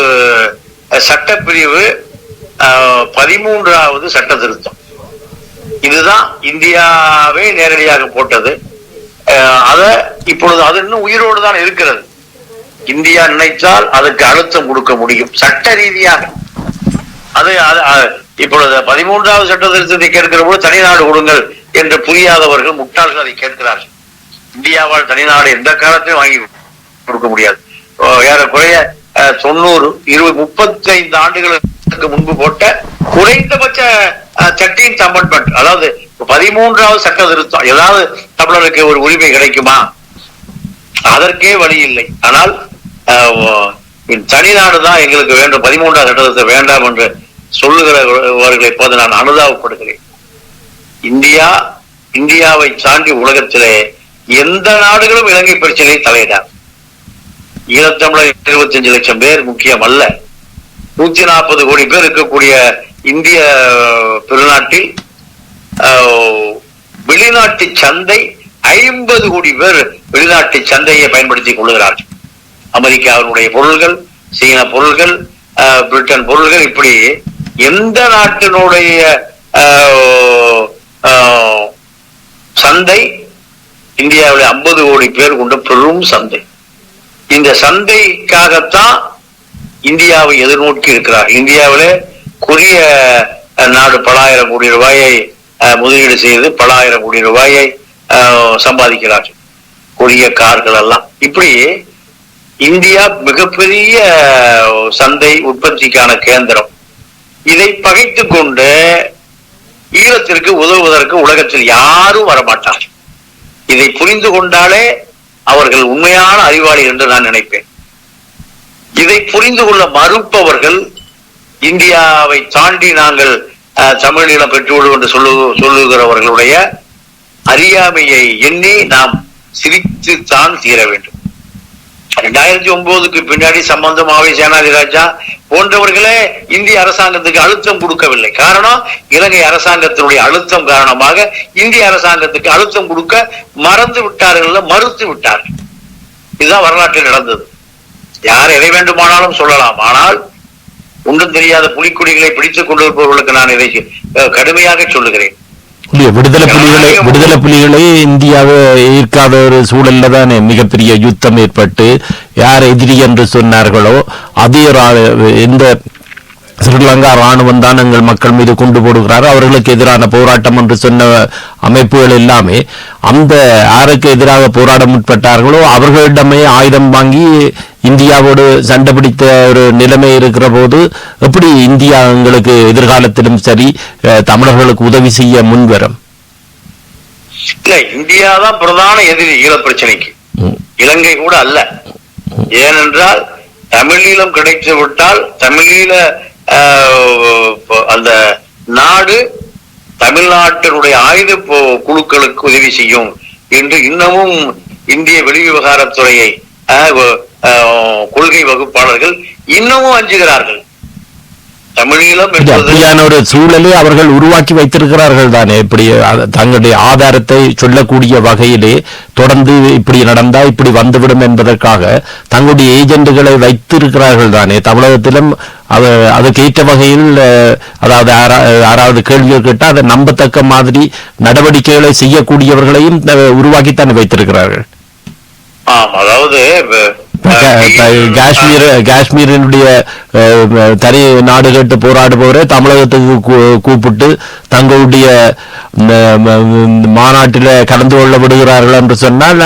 சட்டப்பிரிவு 13வது சட்ட திருத்தம். இதுதான் இந்தியாவே நேரடியாக போட்டது. இப்பொழுது அது இன்னும் உயிரோடு தான் இருக்கிறது. இந்தியா நினைத்தால் அதுக்கு அழுத்தம் கொடுக்க முடியும் சட்ட ரீதியாக. இப்பொழுது 13வது சட்ட திருத்தத்தை கேட்கிற போது தனிநாடு கொடுங்கள் என்று புரியாதவர்கள், முட்டாள்கள் அதை கேட்கிறார்கள். இந்தியாவால் தனிநாடு எந்த காலத்திலும் வாங்கி கொடுக்க முடியாது. ஏறக்குறைய 90, 35 ஆண்டுகளுக்கு முன்பு போட்ட குறைந்தபட்ச 13th அமெண்ட்மெண்ட், அதாவது 13வது சட்ட திருத்தம், ஏதாவது தமிழருக்கு ஒரு உரிமை கிடைக்குமா? அதற்கே வழி இல்லை. ஆனால் தனிநாடு தான் எங்களுக்கு வேண்டும், 13வது சட்ட திருத்தம் வேண்டாம் என்று சொல்லுகிறவர்களை போது நான் அனுதாபப்படுகிறேன். இந்தியாவை சார்ந்த உலகத்திலே எந்த நாடுகளும் இலங்கை பிரச்சனையை தலையிடார். ஈழத்தமிழர் 25 லட்சம் பேர் முக்கியம் அல்ல. 140 கோடி பேர் இருக்கக்கூடிய இந்திய பெருநாட்டில் வெளிநாட்டு சந்தை 50 கோடி பேர் வெளிநாட்டு சந்தையை பயன்படுத்திக் கொள்கிறார்கள். அமெரிக்காவினுடைய பொருள்கள், சீன பொருள்கள், பிரிட்டன் பொருள்கள், இப்படி எந்த நாட்டினுடைய சந்தை இந்தியாவில் 50 கோடி பேர் கொண்ட பெரும் சந்தை. இந்த சந்தைக்காகத்தான் இந்தியாவை எதிர்நோக்கி இருக்கிறார். இந்தியாவிலே கொரிய நாடு பல ஆயிரம் கோடி ரூபாயை முதலீடு செய்து பல ஆயிரம் கோடி ரூபாயை சம்பாதிக்கிறார்கள். கொரிய கார்கள் எல்லாம். இப்படி இந்தியா மிகப்பெரிய சந்தை, உற்பத்திக்கான கேந்திரம். இதை பகைத்து கொண்டு ஈழத்திற்கு உதவுவதற்கு உலகத்தில் யாரும் வரமாட்டார். இதை புரிந்து கொண்டாலே அவர்கள் உண்மையான அறிவாளி என்று நான் நினைப்பேன். இதை புரிந்து கொள்ள மறுப்பவர்கள், இந்தியாவை தாண்டி நாங்கள் தமிழீழம் பெற்றுள்ளோம் என்று சொல்லுகிறவர்களுடைய அறியாமையை எண்ணி நாம் சிரித்துத்தான் தீர வேண்டும். 2009க்கு பின்னாடி சம்பந்தம் ஆவை சேனாதிராஜா போன்றவர்களே இந்திய அரசாங்கத்துக்கு அழுத்தம் கொடுக்கவில்லை. காரணம், இலங்கை அரசாங்கத்தினுடைய அழுத்தம் காரணமாக இந்திய அரசாங்கத்துக்கு அழுத்தம் கொடுக்க மறந்து விட்டார்கள், மறுத்து விட்டார்கள். இதுதான் வரலாற்றில் நடந்தது. யார் எதை வேண்டுமானாலும் சொல்லலாம். ஆனால் ஒன்றும் தெரியாத புலிக்குடிகளை பிடித்துக் கொண்டிருப்பவர்களுக்கு நான் இதை கடுமையாக சொல்லுகிறேன். விடுதலை புலிகளை இந்தியாவை ஈர்க்காத ஒரு சூழல்ல தானே மிகப்பெரிய யுத்தம் ஏற்பட்டு யார் எதிரி என்று சொன்னார்களோ அதே இந்த ஸ்ரீலங்கா ராணுவம் தான் எங்கள் மக்கள் மீது கொண்டு போடுகிறார், அவர்களுக்கு எதிரான போராட்டம் என்று சொன்ன அமைப்புகள் எல்லாமே அந்த யாருக்கு எதிராக போராட முற்பட்டார்களோ அவர்களிடமே ஆயுதம் வாங்கி இந்தியாவோடு சண்டை பிடித்த ஒரு நிலைமை இருக்கிற போது எப்படி இந்தியா எங்களுக்கு எதிர்காலத்திலும் சரி தமிழர்களுக்கு உதவி செய்ய முன்வரும்? இல்ல, இந்தியா தான் பிரதான எதிரி ஈழ பிரச்சனைக்கு, இலங்கை கூட அல்ல. ஏனென்றால் தமிழீழம் கிடைத்து விட்டால் தமிழீழ அந்த நாடு தமிழ்நாட்டினுடைய ஆயுத குழுக்களுக்கு உதவி செய்யும் என்று இன்னமும் இந்திய வெளிவிவகாரத்துறையை கொள்கை வகுப்பாளர்கள் இன்னமும் அஞ்சுகிறார்கள். தமிழீழம் அப்படியான ஒரு சூழலை அவர்கள் உருவாக்கி வைத்திருக்கிறார்கள் தானே. இப்படி தங்களுடைய ஆதாரத்தை சொல்லக்கூடிய வகையிலே தொடர்ந்து இப்படி நடந்தா இப்படி வந்துவிடும் என்பதற்காக தங்களுடைய ஏஜென்ட்டுகளை வைத்திருக்கிறார்கள் தானே. தமிழகத்திலும் அதுக்கு ஏற்ற வகையில், அதாவது யாராவது கேள்விகள் கேட்டால் அதை நம்பத்தக்க மாதிரி நடவடிக்கைகளை செய்யக்கூடியவர்களையும் உருவாக்கித்தான் வைத்திருக்கிறார்கள். அதாவது காஷ்மீரினுடைய தனி நாடு கேட்டு போராடுபவரை தமிழகத்துக்கு கூப்பிட்டு தங்களுடைய மாநாட்டில் கலந்து கொள்ள விடுகிறார்கள் என்று சொன்னால்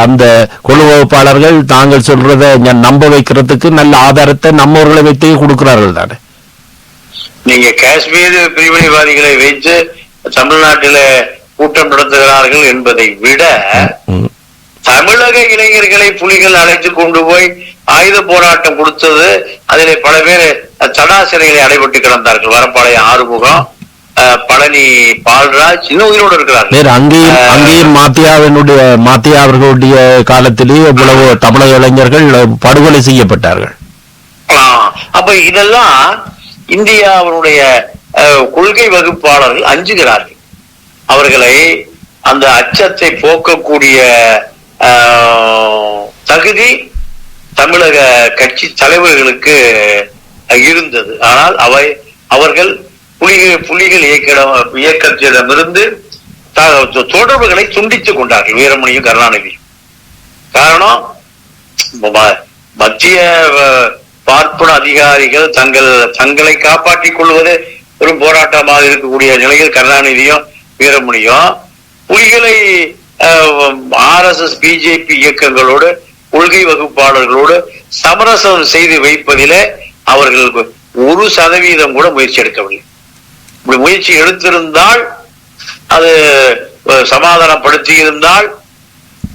அந்த குழு வகுப்பாளர்கள் தாங்கள் சொல்றதை நம்ப வைக்கிறதுக்கு நல்ல ஆதாரத்தை நம்மவர்களை வைத்தே கொடுக்கிறார்கள் தானே. நீங்க காஷ்மீர் பிரிவினைவாதிகளை வைத்து தமிழ்நாட்டில கூட்டம் நடத்துகிறார்கள் என்பதை விட தமிழக இளைஞர்களை புலிகள் அழைத்து கொண்டு போய் ஆயுத போராட்டம் கொடுத்தது, அதிலே பல பேர் தடா சிறைகளை அடைபட்டு கிடந்தார்கள். வரப்பாளையம் ஆறுமுகம், பழனி பால்ராஜ் இன்னும் உயிரோடு இருக்கிறார்கள். அங்கேயும் மாத்தியா அவர்களுடைய காலத்திலே இவ்வளவு தமிழக இளைஞர்கள் படுகொலை செய்யப்பட்டார்கள். அப்ப இதெல்லாம் இந்தியாவுடைய கொள்கை வகுப்பாளர்கள் அஞ்சுகிறார்கள். அவர்களை அந்த அச்சத்தை போக்கக்கூடிய தகுதி தமிழக கட்சி தலைவர்களுக்கு இருந்தது. ஆனால் அவர்கள் புலிகள் இயக்கத்திடமிருந்து தொடர்புகளை துண்டித்துக் கொண்டார்கள், வீரமணியும் கருணாநிதியும். காரணம், மத்திய பார்ப்பன அதிகாரிகள் தங்களை காப்பாற்றிக் கொள்வது ஒரு போராட்டமாக இருக்கக்கூடிய நிலையில் கருணாநிதியும் வீரமணியும் புலிகளை RSS பிஜேபி இயக்கங்களோடு கொள்கை வகுப்பாளர்களோடு சமரசம் செய்து வைப்பதிலே அவர்கள் 1% கூட முயற்சி எடுக்கவில்லை. இப்படி முயற்சி எடுத்திருந்தால், அது சமாதானப்படுத்தி இருந்தால்,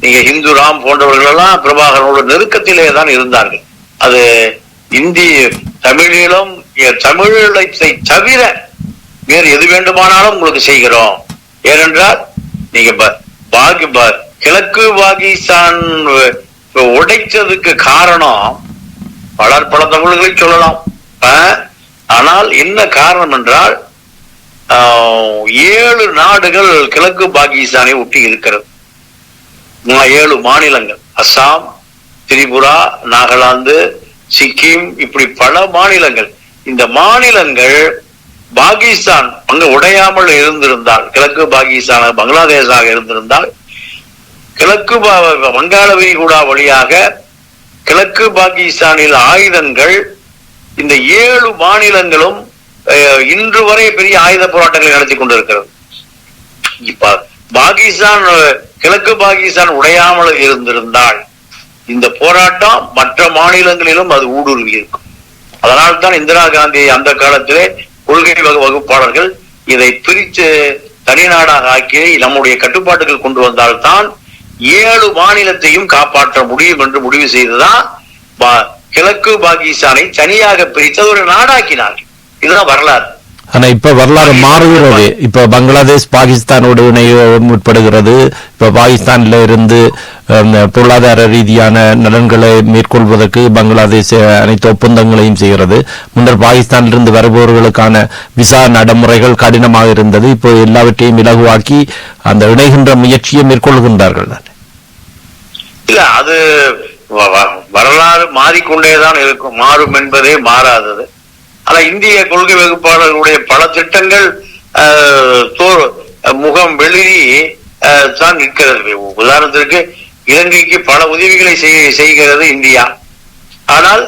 நீங்க இந்து ராம் போன்றவர்கள் எல்லாம் பிரபாகரனோட நெருக்கத்திலே தான் இருந்தார்கள். அது தமிழீழம் தமிழீழத்தை தவிர வேறு எது வேண்டுமானாலும் உங்களுக்கு செய்கிறோம். ஏனென்றால் நீங்க கிழக்கு பாகிஸ்தான் உடைத்ததுக்கு காரணம் பல தமிழர்களை சொல்லலாம். ஆனால் என்ன காரணம் என்றால் 7 நாடுகள் கிழக்கு பாகிஸ்தானை ஒட்டி இருக்கிறது. 7 மாநிலங்கள், அஸ்ஸாம், திரிபுரா, நாகாலாந்து, சிக்கிம், இப்படி பல மாநிலங்கள். இந்த மாநிலங்கள் பாகிஸ்தான் அங்கு உடையாமல் இருந்திருந்தால், கிழக்கு பாகிஸ்தான் பங்களாதேஷாக இருந்திருந்தால், கிழக்கு வங்காள விரிகுடா வழியாக கிழக்கு பாகிஸ்தானில் ஆயுதங்கள் இந்த 7 மாநிலங்களும் இன்று வரை பெரிய ஆயுத போராட்டங்களை நடத்தி கொண்டிருக்கிறது. இப்ப பாகிஸ்தான், கிழக்கு பாகிஸ்தான் உடையாமல் இருந்திருந்தால் இந்த போராட்டம் மற்ற மாநிலங்களிலும் அது ஊடுருவி இருக்கும். அதனால்தான் இந்திரா காந்தி அந்த காலத்திலே கொள்கை வகுப்பாளர்கள் இதை பிரித்து தனிநாடாக ஆக்கி நம்முடைய கட்டுப்பாட்டுகள் கொண்டு வந்தால்தான் 7 மாநிலத்தையும் காப்பாற்ற முடியும் என்று முடிவு செய்துதான் கிழக்கு பாகிஸ்தானை தனியாக பிரித்து ஒரு நாடாக்கினார். இதுதான் வரலாறு. ஆனா இப்ப வரலாறு மாறுகிறது. இப்ப பங்களாதேஷ் பாகிஸ்தானோடு இணைய முற்படுகிறது. இப்ப பாகிஸ்தான்ல இருந்து பொருளாதார ரீதியான நலன்களை மேற்கொள்வதற்கு பங்களாதேஷ் அனைத்து ஒப்பந்தங்களையும் செய்கிறது. முன்னர் பாகிஸ்தானிலிருந்து வருபவர்களுக்கான விசா நடைமுறைகள் கடினமாக இருந்தது. இப்போ எல்லாவற்றையும் இலகுவாக்கி அந்த இணைகின்ற முயற்சியை மேற்கொள்கின்றார்கள். இல்ல, அது வரலாறு மாறிக்கொண்டேதான் இருக்கும், மாறும் என்பதே மாறாதது. ஆனா இந்திய கொள்கை வகுப்பாளர்களுடைய பல திட்டங்கள் முகம் வெளியே தான் நிற்கிறது. உதாரணத்திற்கு இலங்கைக்கு பல உதவிகளை செய்கிறது இந்தியா. ஆனால்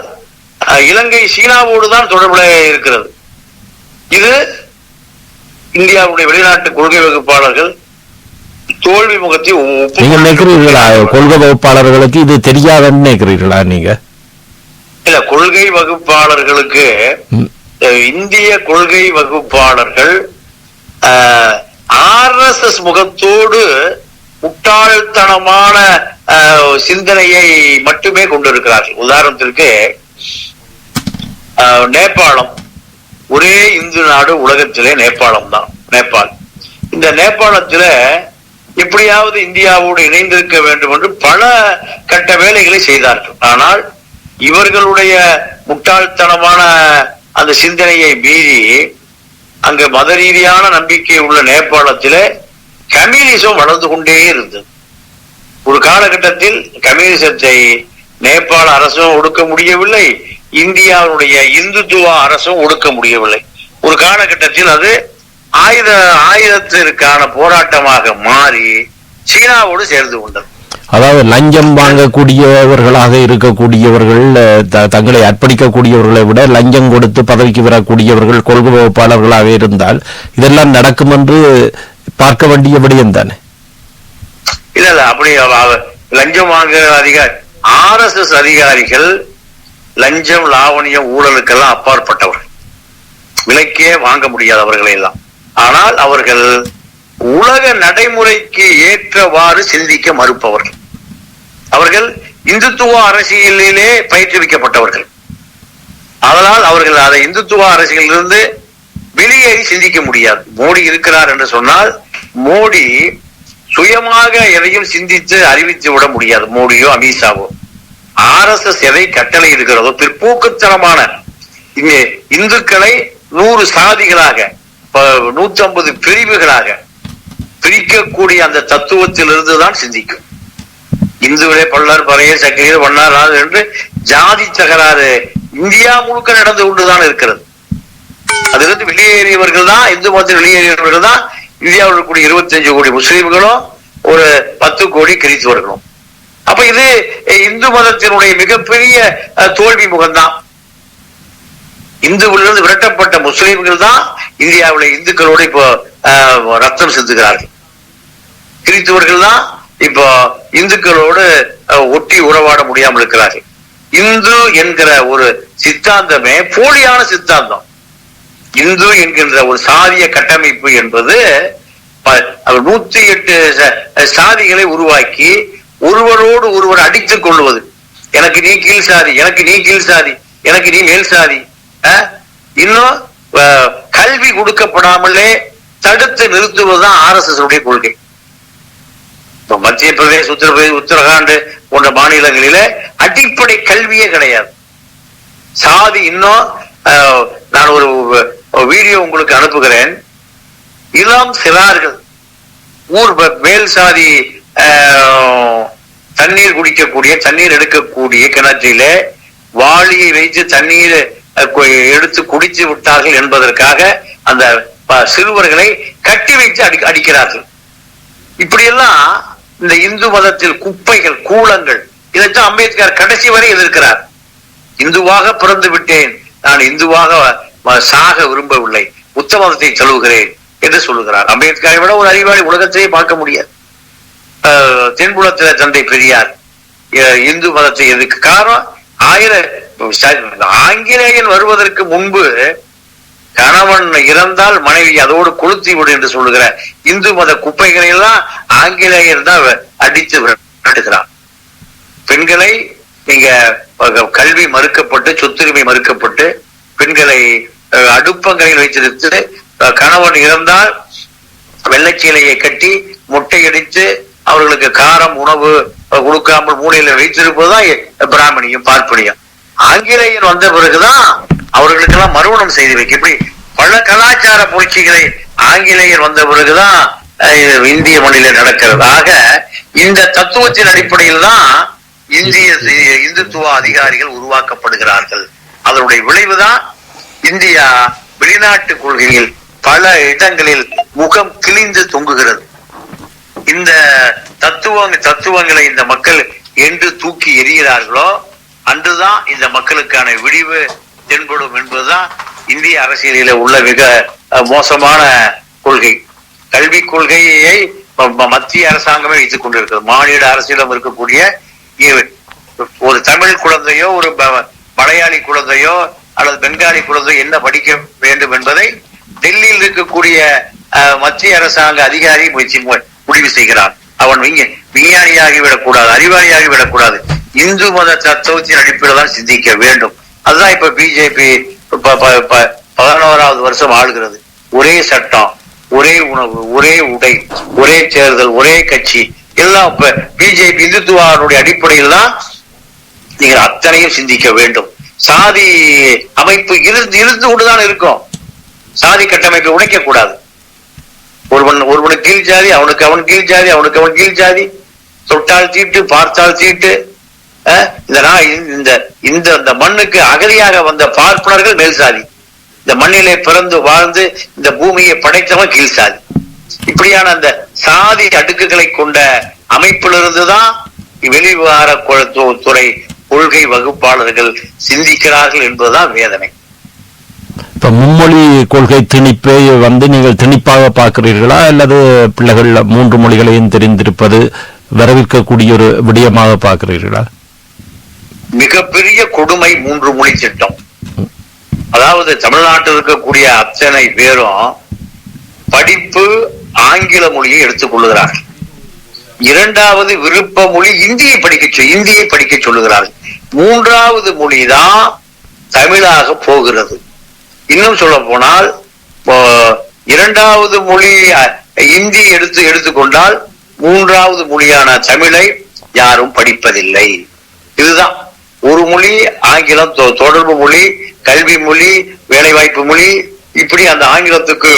இலங்கை சீனாவோடு தான் தொடர்புல இருக்கிறது. இது இந்தியாவுடைய வெளிநாட்டு கொள்கை வகுப்பாளர்கள் தோல்வி முகத்தை நீங்க நினைக்கிறீர்களா? கொள்கை வகுப்பாளர்களுக்கு இது தெரியாதுன்னு நினைக்கிறீர்களா நீங்க? இல்ல, கொள்கை வகுப்பாளர்களுக்கு இந்திய கொள்கை வகுப்பாளர்கள் RSS முகத்தோடு முட்டாள்தனமான சிந்தனையை மட்டுமே கொண்டிருக்கிறார்கள். உதாரணத்திற்கு நேபாளம், ஒரே இந்து நாடு உலகத்திலே நேபாளம் தான். நேபாள், இந்த நேபாளத்தில எப்படியாவது இந்தியாவோடு இணைந்திருக்க வேண்டும் என்று பல கட்ட வேலைகளை செய்தார்கள். ஆனால் இவர்களுடைய முட்டாள்தனமான அந்த சிந்தனையை மீறி அங்கு மத ரீதியான நம்பிக்கை உள்ள நேபாளத்தில கம்யூனிசம் வளர்ந்து கொண்டே இருந்தது. ஒரு காலகட்டத்தில் கம்யூனிசத்தை நேபாள அரசும் ஒடுக்க முடியவில்லை, இந்தியாவுடைய இந்துத்துவ அரசும் ஒடுக்க முடியவில்லை. ஒரு காலகட்டத்தில் அது ஆயுதத்திற்கான போராட்டமாக மாறி சீனாவோடு சேர்ந்து கொண்டது. அதாவது லஞ்சம் வாங்கக்கூடியவர்களாக இருக்கக்கூடியவர்கள், தங்களை அர்ப்பணிக்கக்கூடியவர்களை விட லஞ்சம் கொடுத்து பதவிக்கு வரக்கூடியவர்கள் கொள்கை வகுப்பாளர்களாக இருந்தால் இதெல்லாம் நடக்கும் என்று பார்க்க வேண்டிய விடயம் தானே? இல்ல, அப்படி லஞ்சம் வாங்குற அதிகாரி RSS அதிகாரிகள் லஞ்சம், லாவணியம், ஊழலுக்கெல்லாம் அப்பாற்பட்டவர்கள், விலைக்கே வாங்க முடியாதவர்கள் எல்லாம். ஆனால் அவர்கள் உலக நடைமுறைக்கு ஏற்றவாறு சிந்திக்க மறுப்பவர்கள். அவர்கள் இந்துத்துவ அரசியலிலே பயிற்றுவிக்கப்பட்டவர்கள். அதனால் அவர்கள் அதை இந்துத்துவ அரசியலிலிருந்து வெளியேறி சிந்திக்க முடியாது. மோடி இருக்கிறார் என்று சொன்னால் மோடி சுயமாக எதையும் சிந்தித்து அறிவித்து விட முடியாது. மோடியோ அமித்ஷாவோ RSS எதை கட்டளை இருக்கிறதோ, பிற்போக்குத்தனமான இந்துக்களை 100 சாதிகளாக 150 பிரிவுகளாக பிரிக்கக்கூடிய அந்த தத்துவத்தில் இருந்துதான் சிந்திக்கும். இந்துவிலே பல்லர், பறையர், சக்கிரியர், வண்ணார் என்று ஜாதி தகராறு இந்தியா முழுக்க நடந்து கொண்டுதான் இருக்கிறது. அதிலிருந்து வெளியேறியவர்கள் தான், இந்து மதத்தில் வெளியேறியவர்கள் தான் இந்தியாவில் இருக்கக்கூடிய 25 கோடி முஸ்லீம்களும் ஒரு 10 கோடி கிறிஸ்தவர்களும். அப்ப இது இந்து மதத்தினுடைய மிகப்பெரிய தோல்வி முகம்தான். இந்துவிலிருந்து விரட்டப்பட்ட முஸ்லீம்கள் தான் இந்தியாவுடைய இந்துக்களோடு இப்போ ரத்தம் சிந்துகிறார்கள். கிறிஸ்தவர்கள் தான் இப்போ இந்துக்களோடு ஒட்டி உறவாட முடியாமல் இருக்கிறார்கள். இந்து என்கிற ஒரு சித்தாந்தமே போலியான சித்தாந்தம். இந்து என்கின்ற ஒரு சாதிய கட்டமைப்பு என்பது 108 சாதிகளை உருவாக்கி ஒருவரோடு ஒருவர் அடித்துக் கொள்வது. எனக்கு நீ கீழ் சாதி, எனக்கு நீ கீழ் சாதி, எனக்கு நீ மேல் சாதி. இன்னும் கல்வி கொடுக்கப்படாமலே தடுத்து நிறுத்துவதுதான் RSS உடைய கொள்கை. மத்திய பிரதேஷ், உத்தரப்பிரதேஷ், உத்தரகாண்ட் போன்ற மாநிலங்களில அடிப்படை கல்வியே கிடையாது. சாதி இன்னும் நான் ஒரு வீடியோ உங்களுக்கு அனுப்புகிறேன். இளம் சிறார்கள் ஊர் மேல் சாதி தண்ணீர் குடிக்கக்கூடிய, தண்ணீர் எடுக்கக்கூடிய கிணற்றிலே வாளியை வைத்து தண்ணீர் எடுத்து குடித்து விட்டார்கள் என்பதற்காக அந்த சிறுவர்களை கட்டி வைத்து அடிக்கிறார்கள். இப்படியெல்லாம் இந்த இந்து மதத்தில் குப்பைகள், கூலங்கள், இதைத்தான் அம்பேத்கர் கடைசி வரை எதிர்க்கிறார். இந்துவாக பிறந்து விட்டேன், நான் இந்துவாக சாக விரும்பவில்லை, புத்த மதத்தை தழுவுகிறேன் என்று சொல்லுகிறார். அம்பேத்கரை விட ஒரு அறிவாளி உலகத்தையே பார்க்க முடியாது. தென்புலத்தில தந்தை பெரியார் இந்து மதத்தை எதுக்கு காரணம், ஆங்கிலேயன் வருவதற்கு முன்பு கணவன் இறந்தால் மனைவி அதோடு கொளுத்தி விடு என்று சொல்லுகிற இந்து மத குப்பைகளை எல்லாம் ஆங்கிலேயர் தான் அடித்து விரட்டுகிறான். பெண்களை நீங்க கல்வி மறுக்கப்பட்டு, சொத்துரிமை மறுக்கப்பட்டு, பெண்களை அடுப்பங்கரையில் வைத்திருத்து, கணவன் இறந்தால் வெள்ளைச்சீலையை கட்டி முட்டையடித்து அவர்களுக்கு காரம் உணவு கொடுக்காமல் மூலையில வைத்திருப்பதுதான் பிராமணியம், பார்ப்பனியம். ஆங்கிலேயர் வந்த பிறகுதான் அவர்களுக்கெல்லாம் மறுமணம் செய்து வைக்க. இப்படி பல கலாச்சார புரட்சிகளை ஆங்கிலேயர் வந்த பிறகுதான் இந்திய மண்ணில நடக்கிறது. ஆக இந்த தத்துவத்தின் அடிப்படையில் தான் இந்துத்துவ அதிகாரிகள் உருவாக்கப்படுகிறார்கள். அதனுடைய விளைவுதான் இந்தியா வெளிநாட்டு கொள்கையில் பல இடங்களில் முகம் கிழிந்து தொங்குகிறது. இந்த தத்துவங்களை இந்த மக்கள் என்று தூக்கி எறிகிறார்களோ அன்றுதான் இந்த மக்களுக்கான விடிவு தென்படும் என்பதுதான் இந்திய அரசியலில உள்ள மிக மோசமான கொள்கை. கல்விக் கொள்கையை மத்திய அரசாங்கமே வைத்துக் கொண்டிருக்கிறது. மாநில அரசியலும் இருக்கக்கூடிய ஒரு தமிழ் குழந்தையோ, ஒரு மலையாளி குழந்தையோ அல்லது பெங்காலி குழந்தையோ என்ன படிக்க வேண்டும் என்பதை டெல்லியில் இருக்கக்கூடிய மத்திய அரசாங்க அதிகாரி முடிவு செய்கிறான். அவன் விஞ்ஞானியாகிவிடக் கூடாது, அறிவாளியாகிவிடக் கூடாது. இந்து மத தத்துவத்தின் அடிப்படையில் தான் சிந்திக்க வேண்டும். அதுதான் இப்ப பிஜேபி 11வது வருஷம் ஆளுகிறது. ஒரே சட்டம், ஒரே உணவு, ஒரே உடை, ஒரே தேர்தல், ஒரே கட்சி, எல்லாம் இப்ப பிஜேபி இந்துத்துவனுடைய அடிப்படையில் தான் நீங்கள் அத்தனையும் சிந்திக்க வேண்டும். சாதி அமைப்பு இருந்து கொண்டுதான் இருக்கும். சாதி கட்டமைப்பை உடைக்க கூடாது. ஒருவனுக்கு கீழ் ஜாதி, அவனுக்கு அவன் கீழ் ஜாதி, அவனுக்கு அவன் கீழ் ஜாதி, தொட்டால் தீட்டு, பார்த்தால் தீட்டு. இந்த மண்ணுக்கு அகதியாக வந்த பார்ப்பனர்கள் மேல் சாதி, இந்த மண்ணிலே பிறந்து வாழ்ந்து இந்த பூமியை படைத்தவன் கீழ் சாதி. இப்படியான அந்த சாதி அடுக்குகளை கொண்ட அமைப்பிலிருந்துதான் வெளிவார துறை கொள்கை வகுப்பாளர்கள் சிந்திக்கிறார்கள் என்பதுதான் வேதனை. இப்ப மும்மொழி கொள்கை திணிப்பை நீங்கள் திணிப்பாக பார்க்கிறீர்களா, அல்லது பிள்ளைகள் 3 மொழிகளையும் தெரிந்திருப்பது வரவேற்கக்கூடிய ஒரு விடயமாக பார்க்கிறீர்களா? மிகப்பெரிய கொடுமை 3 மொழி திட்டம். அதாவது தமிழ்நாட்டில் இருக்கக்கூடிய அத்தனை பேரும் படிப்பு ஆங்கில மொழியை எடுத்துக் கொள்ளுகிறார்கள். 2வது விருப்ப மொழி இந்தியை படிக்க சொல்லுகிறார்கள். 3வது மொழிதான் தமிழாக போகிறது. இன்னும் சொல்ல போனால் 2வது மொழி இந்தி எடுத்துக்கொண்டால் 3வது மொழியான தமிழை யாரும் படிப்பதில்லை. இதுதான் ஒரு மொழி ஆங்கிலம், தொடர்பு மொழி, கல்வி மொழி, வேலைவாய்ப்பு மொழி, இப்படி அந்த ஆங்கிலத்துக்கு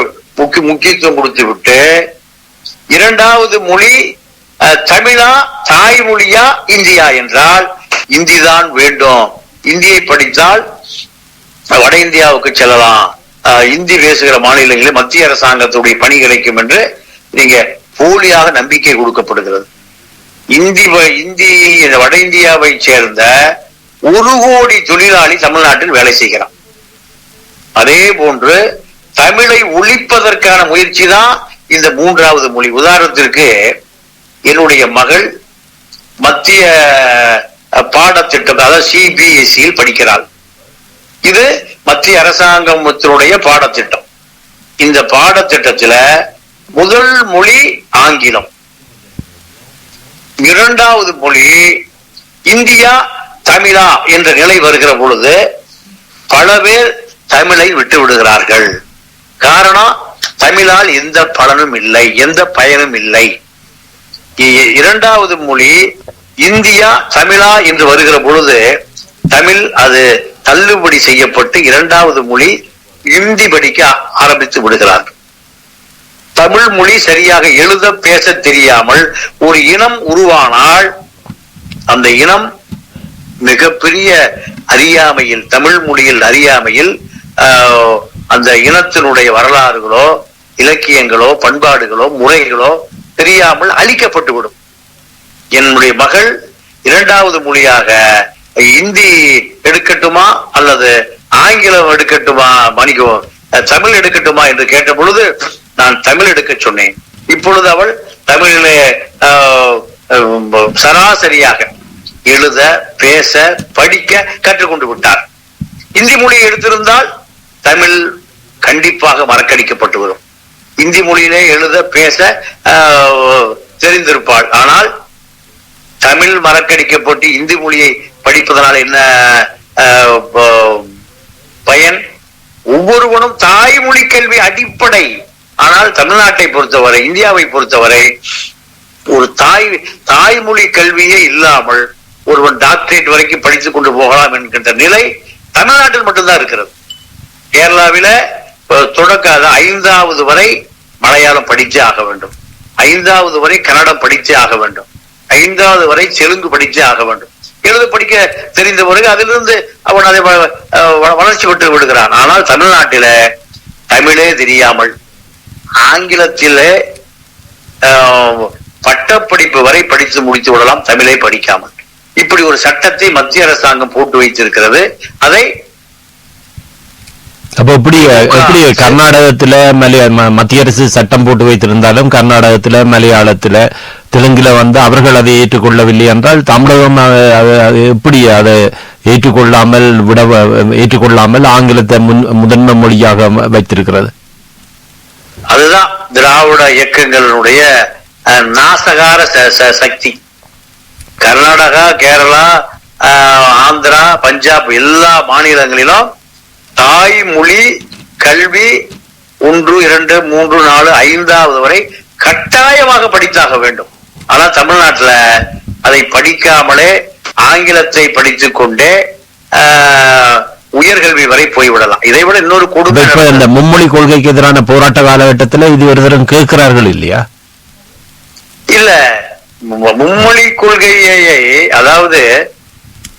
முக்கியத்துவம் கொடுத்து விட்டு 2வது மொழி தமிழா, தாய்மொழியா, இந்தியா என்றால் இந்தி தான் வேண்டும். இந்தியை படித்தால் வட இந்தியாவுக்கு செல்லலாம், இந்தி பேசுகிற மாநிலங்களில் மத்திய அரசாங்கத்துடைய பணி கிடைக்கும் என்று நீங்க போலியாக நம்பிக்கை கொடுக்கப்படுகிறது. இந்தி வட இந்தியாவை சேர்ந்த 1 கோடி தொழிலாளி தமிழ்நாட்டில் வேலை செய்கிறான். அதே போன்று தமிழை ஒழிப்பதற்கான முயற்சி தான் இந்த 3வது மொழி. உதாரணத்திற்கு என்னுடைய மகள் மத்திய பாடத்திட்டம், அதாவது CBSE படிக்கிறாள். இது மத்திய அரசாங்கத்தினுடைய பாடத்திட்டம். இந்த பாடத்திட்டத்துல முதல் மொழி ஆங்கிலம், 2வது மொழி இந்தியா, தமிழா என்ற நிலை வருகிற பொழுது பல பேர் தமிழை விட்டு விடுகிறார்கள். காரணம், தமிழால் எந்த பலனும் இல்லை, எந்த பயனும் இல்லை. 2வது மொழி இந்தியா, தமிழா என்று வருகிற பொழுது தமிழ் அது தள்ளுபடி செய்யப்பட்டு 2வது மொழி இந்தி படிக்க ஆரம்பித்து விடுகிறார்கள். தமிழ் மொழி சரியாக எழுத பேச தெரியாமல் ஒரு இனம் உருவானால் அந்த இனம் மிகப்பெரிய அறியாமையில், தமிழ் மொழியில் அறியாமையில் அந்த இனத்தினுடைய வரலாறுகளோ இலக்கியங்களோ பண்பாடுகளோ முறைகளோ தெரியாமல் அழிக்கப்பட்டுவிடும். என்னுடைய மகள் 2வது மொழியாக இந்தி எடுக்கட்டுமா அல்லது ஆங்கிலம் எடுக்கட்டுமா, தமிழ் எடுக்கட்டுமா என்று கேட்ட பொழுது நான் தமிழ் எடுக்க சொன்னேன். இப்பொழுது அவள் தமிழிலே சராசரியாக எழுத பேச படிக்க கற்றுக்கொண்டு விட்டார். இந்தி மொழியை எடுத்திருந்தால் தமிழ் கண்டிப்பாக மறக்கடிக்கப்பட்டு வரும். இந்தி மொழியிலே எழுத பேச தெரிந்திருப்பாள். ஆனால் தமிழ் மறக்கடிக்கப்பட்டு இந்தி மொழியை படிப்பதனால் என்ன பயன்? ஒவ்வொருவனும் தாய்மொழி கல்வி அடிப்படை. ஆனால் தமிழ்நாட்டை பொறுத்தவரை, இந்தியாவை பொறுத்தவரை ஒரு தாய்மொழி கல்வியே இல்லாமல் ஒருவன் டாக்டரேட் வரைக்கும் படித்துக் கொண்டு போகலாம் என்கின்ற நிலை தமிழ்நாட்டில் மட்டும்தான் இருக்கிறது. கேரளாவில தொடக்க 5வது வரை மலையாளம் படிச்சே ஆக வேண்டும், 5வது வரை கன்னடம் படிச்சே ஆக வேண்டும், 5வது வரை தெலுங்கு படிச்சே ஆக வேண்டும். எழுத படிக்க தெரிந்த பிறகு அதிலிருந்து அவன் அதை வளர்ச்சி பெற்று விடுகிறான். ஆனால் தமிழ்நாட்டில தமிழே தெரியாமல் ஆங்கிலத்திலே பட்டப்படிப்பு வரை படித்து முடித்து விடலாம், தமிழை படிக்காமல். இப்படி ஒரு சட்டத்தை மத்திய அரசாங்கம் போட்டு வைத்திருக்கிறது. அதை அப்ப எப்படி கர்நாடகத்துல மத்திய அரசு சட்டம் போட்டு வைத்திருந்தாலும் கர்நாடகத்துல மலையாளத்துல தெலுங்குல அவர்கள் அதை ஏற்றுக்கொள்ளவில்லை என்றால் தமிழகம் எப்படி அதை ஏற்றுக்கொள்ளாமல் ஆங்கிலத்தை முதன்மை மொழியாக வைத்திருக்கிறது? அதுதான் திராவிட இயக்கங்களுடைய நாசகார சக்தி. கர்நாடகா, கேரளா, ஆந்திரா, பஞ்சாப் எல்லா மாநிலங்களிலும் தாய்மொழி கல்வி 1, 2, 3, 4, 5வது வரை கட்டாயமாக படித்தாக வேண்டும். ஆனால் தமிழ்நாட்டில் அதை படிக்காமலே ஆங்கிலத்தை படித்துக் கொண்டே உயர்கல்வி வரை போய்விடலாம். இதை விட இன்னொரு கொடுமை, இந்த மும்மொழி கொள்கைக்கு எதிரான போராட்ட காலகட்டத்தில் இது ஒரு தரம் கேட்கிறார்கள் இல்லையா? இல்ல, மும்மொழி கொள்கையை, அதாவது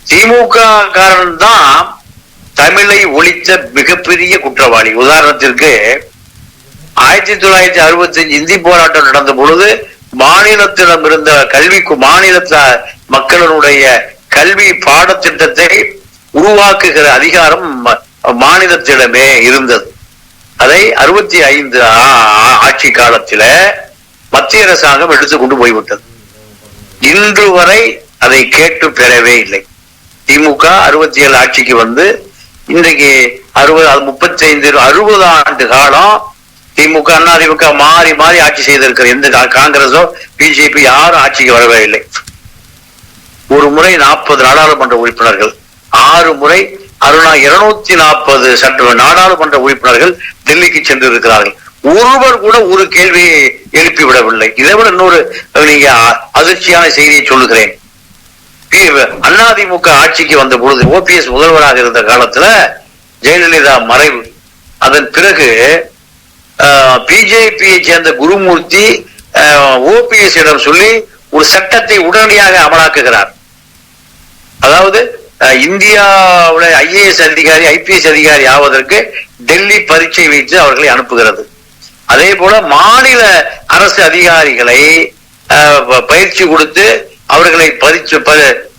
திமுக காரன் தான் தமிழை ஒழித்த மிகப்பெரிய குற்றவாளி. உதாரணத்திற்கு 1965 இந்தி போராட்டம் நடந்த பொழுது மாநிலத்திடம் இருந்த மாநில மக்களுடைய கல்வி பாடத்திட்டத்தை உருவாக்குகிற அதிகாரம் மாநிலத்திடமே இருந்தது. அதை 65 ஆட்சி காலத்தில மத்திய அரசாங்கம் எடுத்துக்கொண்டு போய்விட்டது. இன்று வரை அதை கேட்டு பெறவே இல்லை. திமுக 67 ஆட்சிக்கு வந்து இன்றைக்கு 60 ஆண்டு காலம் திமுக அதிமுக மாறி மாறி ஆட்சி செய்திருக்கிற எந்த காங்கிரஸோ பிஜேபி யாரும் ஆட்சிக்கு வரவே இல்லை. ஒரு முறை 40 நாடாளுமன்ற உறுப்பினர்கள், 6 முறை 240 நாடாளுமன்ற உறுப்பினர்கள் டெல்லிக்கு சென்று இருக்கிறார்கள். ஒருவர் கூட ஒரு கேள்வியை எழுப்பி விடவில்லை. இதை விட இன்னொரு நீங்க அதிர்ச்சியான செய்தியை சொல்லுகிறேன். அதிமுக ஆட்சிக்கு வந்த பொழுது ஓபிஎஸ் முதல்வராக இருந்த காலத்துல ஜெயலலிதா மறைவு. அதன் பிறகு பிஜேபியை சேர்ந்த குருமூர்த்தி ஓபிஎஸ் இடம் சொல்லி ஒரு சட்டத்தை உடனடியாக அமலாக்குகிறார். அதாவது இந்தியாவுல ஐஏஎஸ் அதிகாரி ஐபிஎஸ் அதிகாரி ஆவதற்கு டெல்லி பரீட்சை வைத்து அவர்களை அனுப்புகிறது. அதே போல மாநில அரசு அதிகாரிகளை பயிற்சி கொடுத்து அவர்களை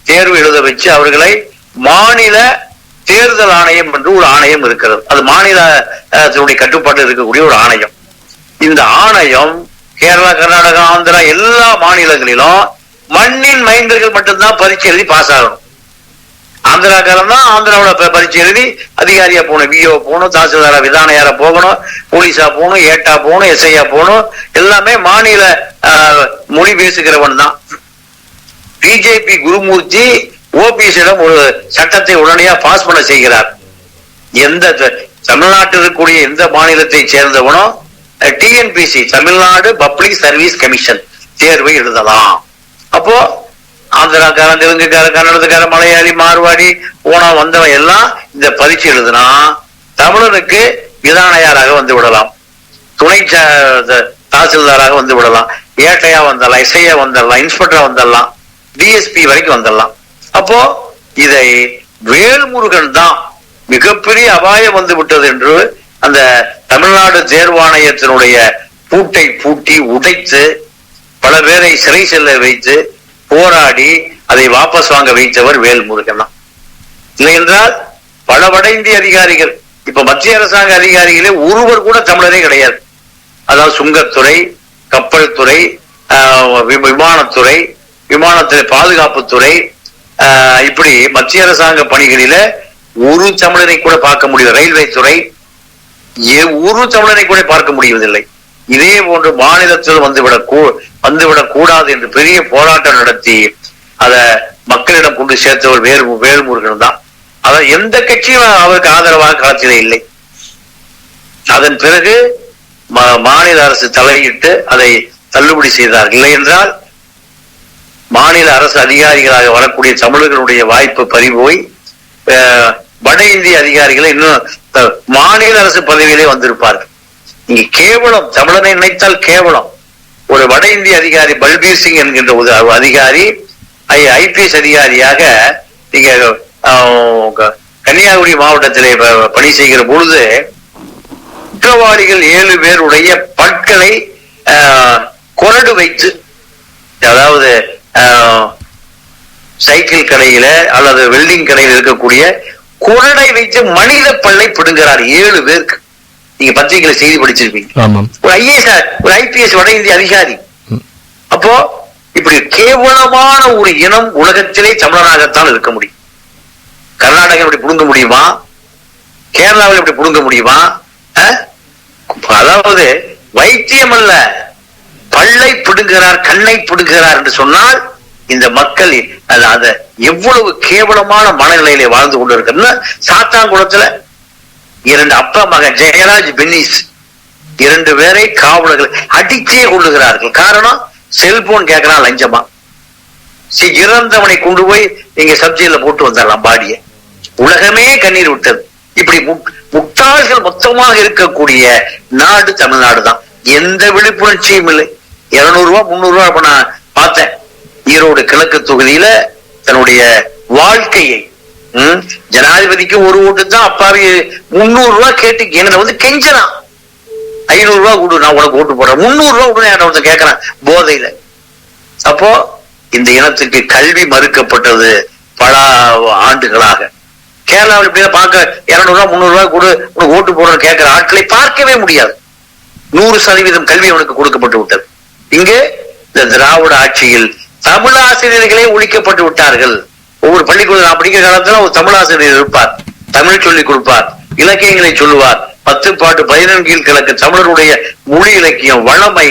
தேர்வு எழுத வச்சு அவர்களை மாநில தேர்தல் ஆணையம் என்று ஒரு ஆணையம் இருக்கிறது. அது மாநிலத்தினுடைய கட்டுப்பாட்டில் இருக்கக்கூடிய ஒரு ஆணையம். இந்த ஆணையம் கேரளா, கர்நாடகா, ஆந்திரா எல்லா மாநிலங்களிலும் மண்ணின் மைந்தர்கள் மட்டும்தான் பரீட்சை எழுதி பாஸ் ஆகணும். ஆந்திராக்காரன் தான் ஆந்திராவோட பரீட்சை எழுதி அதிகாரியா போகணும், விஓ போகணும், தாசில்தாரா விதானையாரா போகணும், போலீஸா போகணும், ஏட்டா போகணும், எஸ்ஐயா போகணும். எல்லாமே மாநில மொழி பேசுகிறவன் தான். பிஜேபி குருமூர்த்தி ஓபிஎஸ்ஸிடம் ஒரு சட்டத்தை உடனடியாக பாஸ் பண்ண செய்கிறார். எந்த தமிழ்நாட்டில் இருக்கக்கூடிய எந்த மாநிலத்தை சேர்ந்தவனோ TNPSC Tamil Nadu public service commission தேர்வை எழுதலாம். அப்போ ஆந்திராக்காரன், தெலுங்குக்காரன், கன்னடத்துக்காரன், மலையாளி, மார்வாடி போனா வந்தவன் எல்லாம் இந்த பரீட்சை எழுதுனா தமிழனுக்கு விதானையாராக வந்து விடலாம், துணை தாசில்தாராக வந்து விடலாம், ஏட்டையா வந்துடலாம், எஸ்ஐயா வந்துடலாம், இன்ஸ்பெக்டரா வந்துடலாம், டிஎஸ்பி வரைக்கும் வந்துடலாம். அப்போ இதை வேல்முருகன் தான் மிகப்பெரிய அபாயம் வந்து விட்டது என்று அந்த தமிழ்நாடு தேர்வாணையத்தினுடைய பூட்டை பூட்டி உடைத்து பல பேரை சிறை செல்ல வைத்து போராடி அதை வாபஸ் வாங்க வைத்தவர் வேல்முருகன் தான். இல்லை என்றால் பல வட இந்திய அதிகாரிகள், இப்ப மத்திய அரசாங்க அதிகாரிகளே ஒருவர் கூட தமிழரே கிடையாது. அதாவது சுங்கத்துறை, கப்பல் துறை, விமானத்துறை, விமானத்துறை பாதுகாப்புத்துறை, இப்படி மத்திய அரசாங்க பணிகளில ஒரு தமிழரை கூட பார்க்க முடியும். ரயில்வே துறை ஒரு தமிழரை கூட பார்க்க முடிவதில்லை. இதே போன்று மாநிலத்தில் வந்துவிடக் கூடாது என்று பெரிய போராட்டம் நடத்தி அத மக்களிடம் கொண்டு சேர்த்தவர் வேல்முருகன் தான். அதாவது எந்த கட்சியும் அவருக்கு ஆதரவாக களத்திலே இல்லை. அதன் பிறகு மாநில அரசு தலையிட்டு அதை தள்ளுபடி செய்தார்கள். இல்லை என்றால் மாநில அரசு அதிகாரிகளாக வரக்கூடிய தமிழர்களுடைய வாய்ப்பு பறிபோய் வட இந்திய அதிகாரிகளை இன்னும் மாநில அரசு பதவியிலே வந்திருப்பார்கள். இங்க கேவலம் தமிழனை நினைத்தால் கேவலம். ஒரு வட இந்திய அதிகாரி பல்பீர் சிங் என்கின்ற ஒரு அதிகாரி IPS அதிகாரியாக நீங்க கன்னியாகுமரி மாவட்டத்திலே பணி செய்கிற பொழுது குற்றவாளிகள் 7 பேருடைய பற்களை கொரடு வைத்து, அதாவது சைக்கிள் கடையில அல்லது வெல்டிங் கடையில் இருக்கக்கூடிய குரடை வைத்து மனித பல்லை பிடுங்கிறார் 7 பேருக்கு. நீங்க பத்திரிகையில செய்தி படிச்சிருப்பீங்க. ஒரு IAS ஒரு IPS வட இந்திய அதிகாரி. அப்போ இப்படி கேவலமான ஒரு இனம் உலகத்திலே தமிழனாகத்தான் இருக்க முடியும். கர்நாடகா இப்படி புடுங்க முடியுமா? கேரளாவில் இப்படி புடுங்க முடியுமா? அதாவது வைத்தியம் அல்ல, பல்லை பிடுங்குகிறார், கண்ணை பிடுங்குகிறார் என்று சொன்னால் இந்த மக்கள் அத எவ்வளவு கேவலமான மனநிலையிலே வாழ்ந்து கொண்டிருக்கிறது. சாத்தான்குளத்துல 2 அப்பா மகன் ஜெயராஜ் பென்னிஸ் 2 பேரை காவலர்கள் அடிச்சே கொள்ளுகிறார்கள். காரணம் செல்போன் கேட்கிறான் லஞ்சமா. இறந்தவனை கொண்டு போய் நீங்க சப்ஜெக்ட்ல போட்டு வந்துடலாம் பாடிய. உலகமே கண்ணீர் விட்டது. இப்படி முட்டாள்கள் மொத்தமாக இருக்கக்கூடிய நாடு தமிழ்நாடு தான். எந்த விழிப்புணர்ச்சியும் இல்லை. 200 ரூபாய் 300 ரூபாய் இப்ப நான் பார்த்தேன். ஈரோடு கிழக்கு தொகுதியில தன்னுடைய வாழ்க்கையை ஜனாதிபதிக்கு ஒரு ஓட்டு தான் அப்பாவி 300 ரூபாய் கேட்டு என்ன வந்து கெஞ்சலாம். 500 ரூபாய் கொடு, நான் உனக்கு ஓட்டு போடுறேன். 300 ரூபாய் கொடு ஒருத்தன் கேட்கறான் போதையில. அப்போ இந்த இனத்திற்கு கல்வி மறுக்கப்பட்டது பல ஆண்டுகளாக. கேரளாவில் இப்படியே பார்க்க 200 ரூபாய் 300 ரூபாய் கொடு உனக்கு ஓட்டு போடுறேன்னு கேட்கிற ஆட்களை பார்க்கவே முடியாது. 100% கல்வி அவனுக்கு கொடுக்கப்பட்டு விட்டது. இங்கே இந்த திராவிட ஆட்சியில் தமிழ் ஆசிரியர்களே ஒழிக்கப்பட்டு விட்டார்கள். ஒவ்வொரு பள்ளிக்கூடம் நான் படிக்கிற காலத்துல ஒரு தமிழ் ஆசிரியர் இருப்பார், தமிழ் சொல்லிக் கொடுப்பார், இலக்கியங்களை சொல்லுவார், 10 பாட்டு 11 கீழ் கிழக்கு தமிழருடைய மொழி இலக்கியம், வளமை,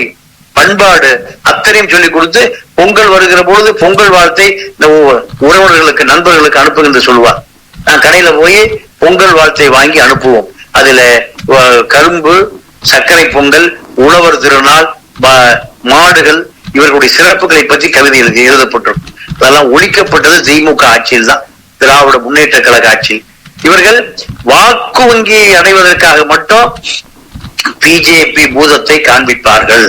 பண்பாடு அத்தனையும் சொல்லிக் கொடுத்து பொங்கல் வருகிற பொழுது பொங்கல் வாழ்த்தை இந்த உறவினர்களுக்கு நண்பர்களுக்கு அனுப்புகின்ற சொல்லுவார். நான் கடையில போய் பொங்கல் வாழ்த்தை வாங்கி அனுப்புவோம். அதுல கரும்பு, சர்க்கரை பொங்கல், உழவர் திருநாள், மாடுகள், இவர்களுடைய சிறப்புகளை பற்றி கவிதை எழுதப்பட்டிருக்கும். அதெல்லாம் ஒழிக்கப்பட்டது திமுக ஆட்சியில் தான், திராவிட முன்னேற்ற கழக ஆட்சியில். இவர்கள் வாக்கு வங்கியை அடைவதற்காக மட்டும் பிஜேபி பூதத்தை காண்பிப்பார்கள்.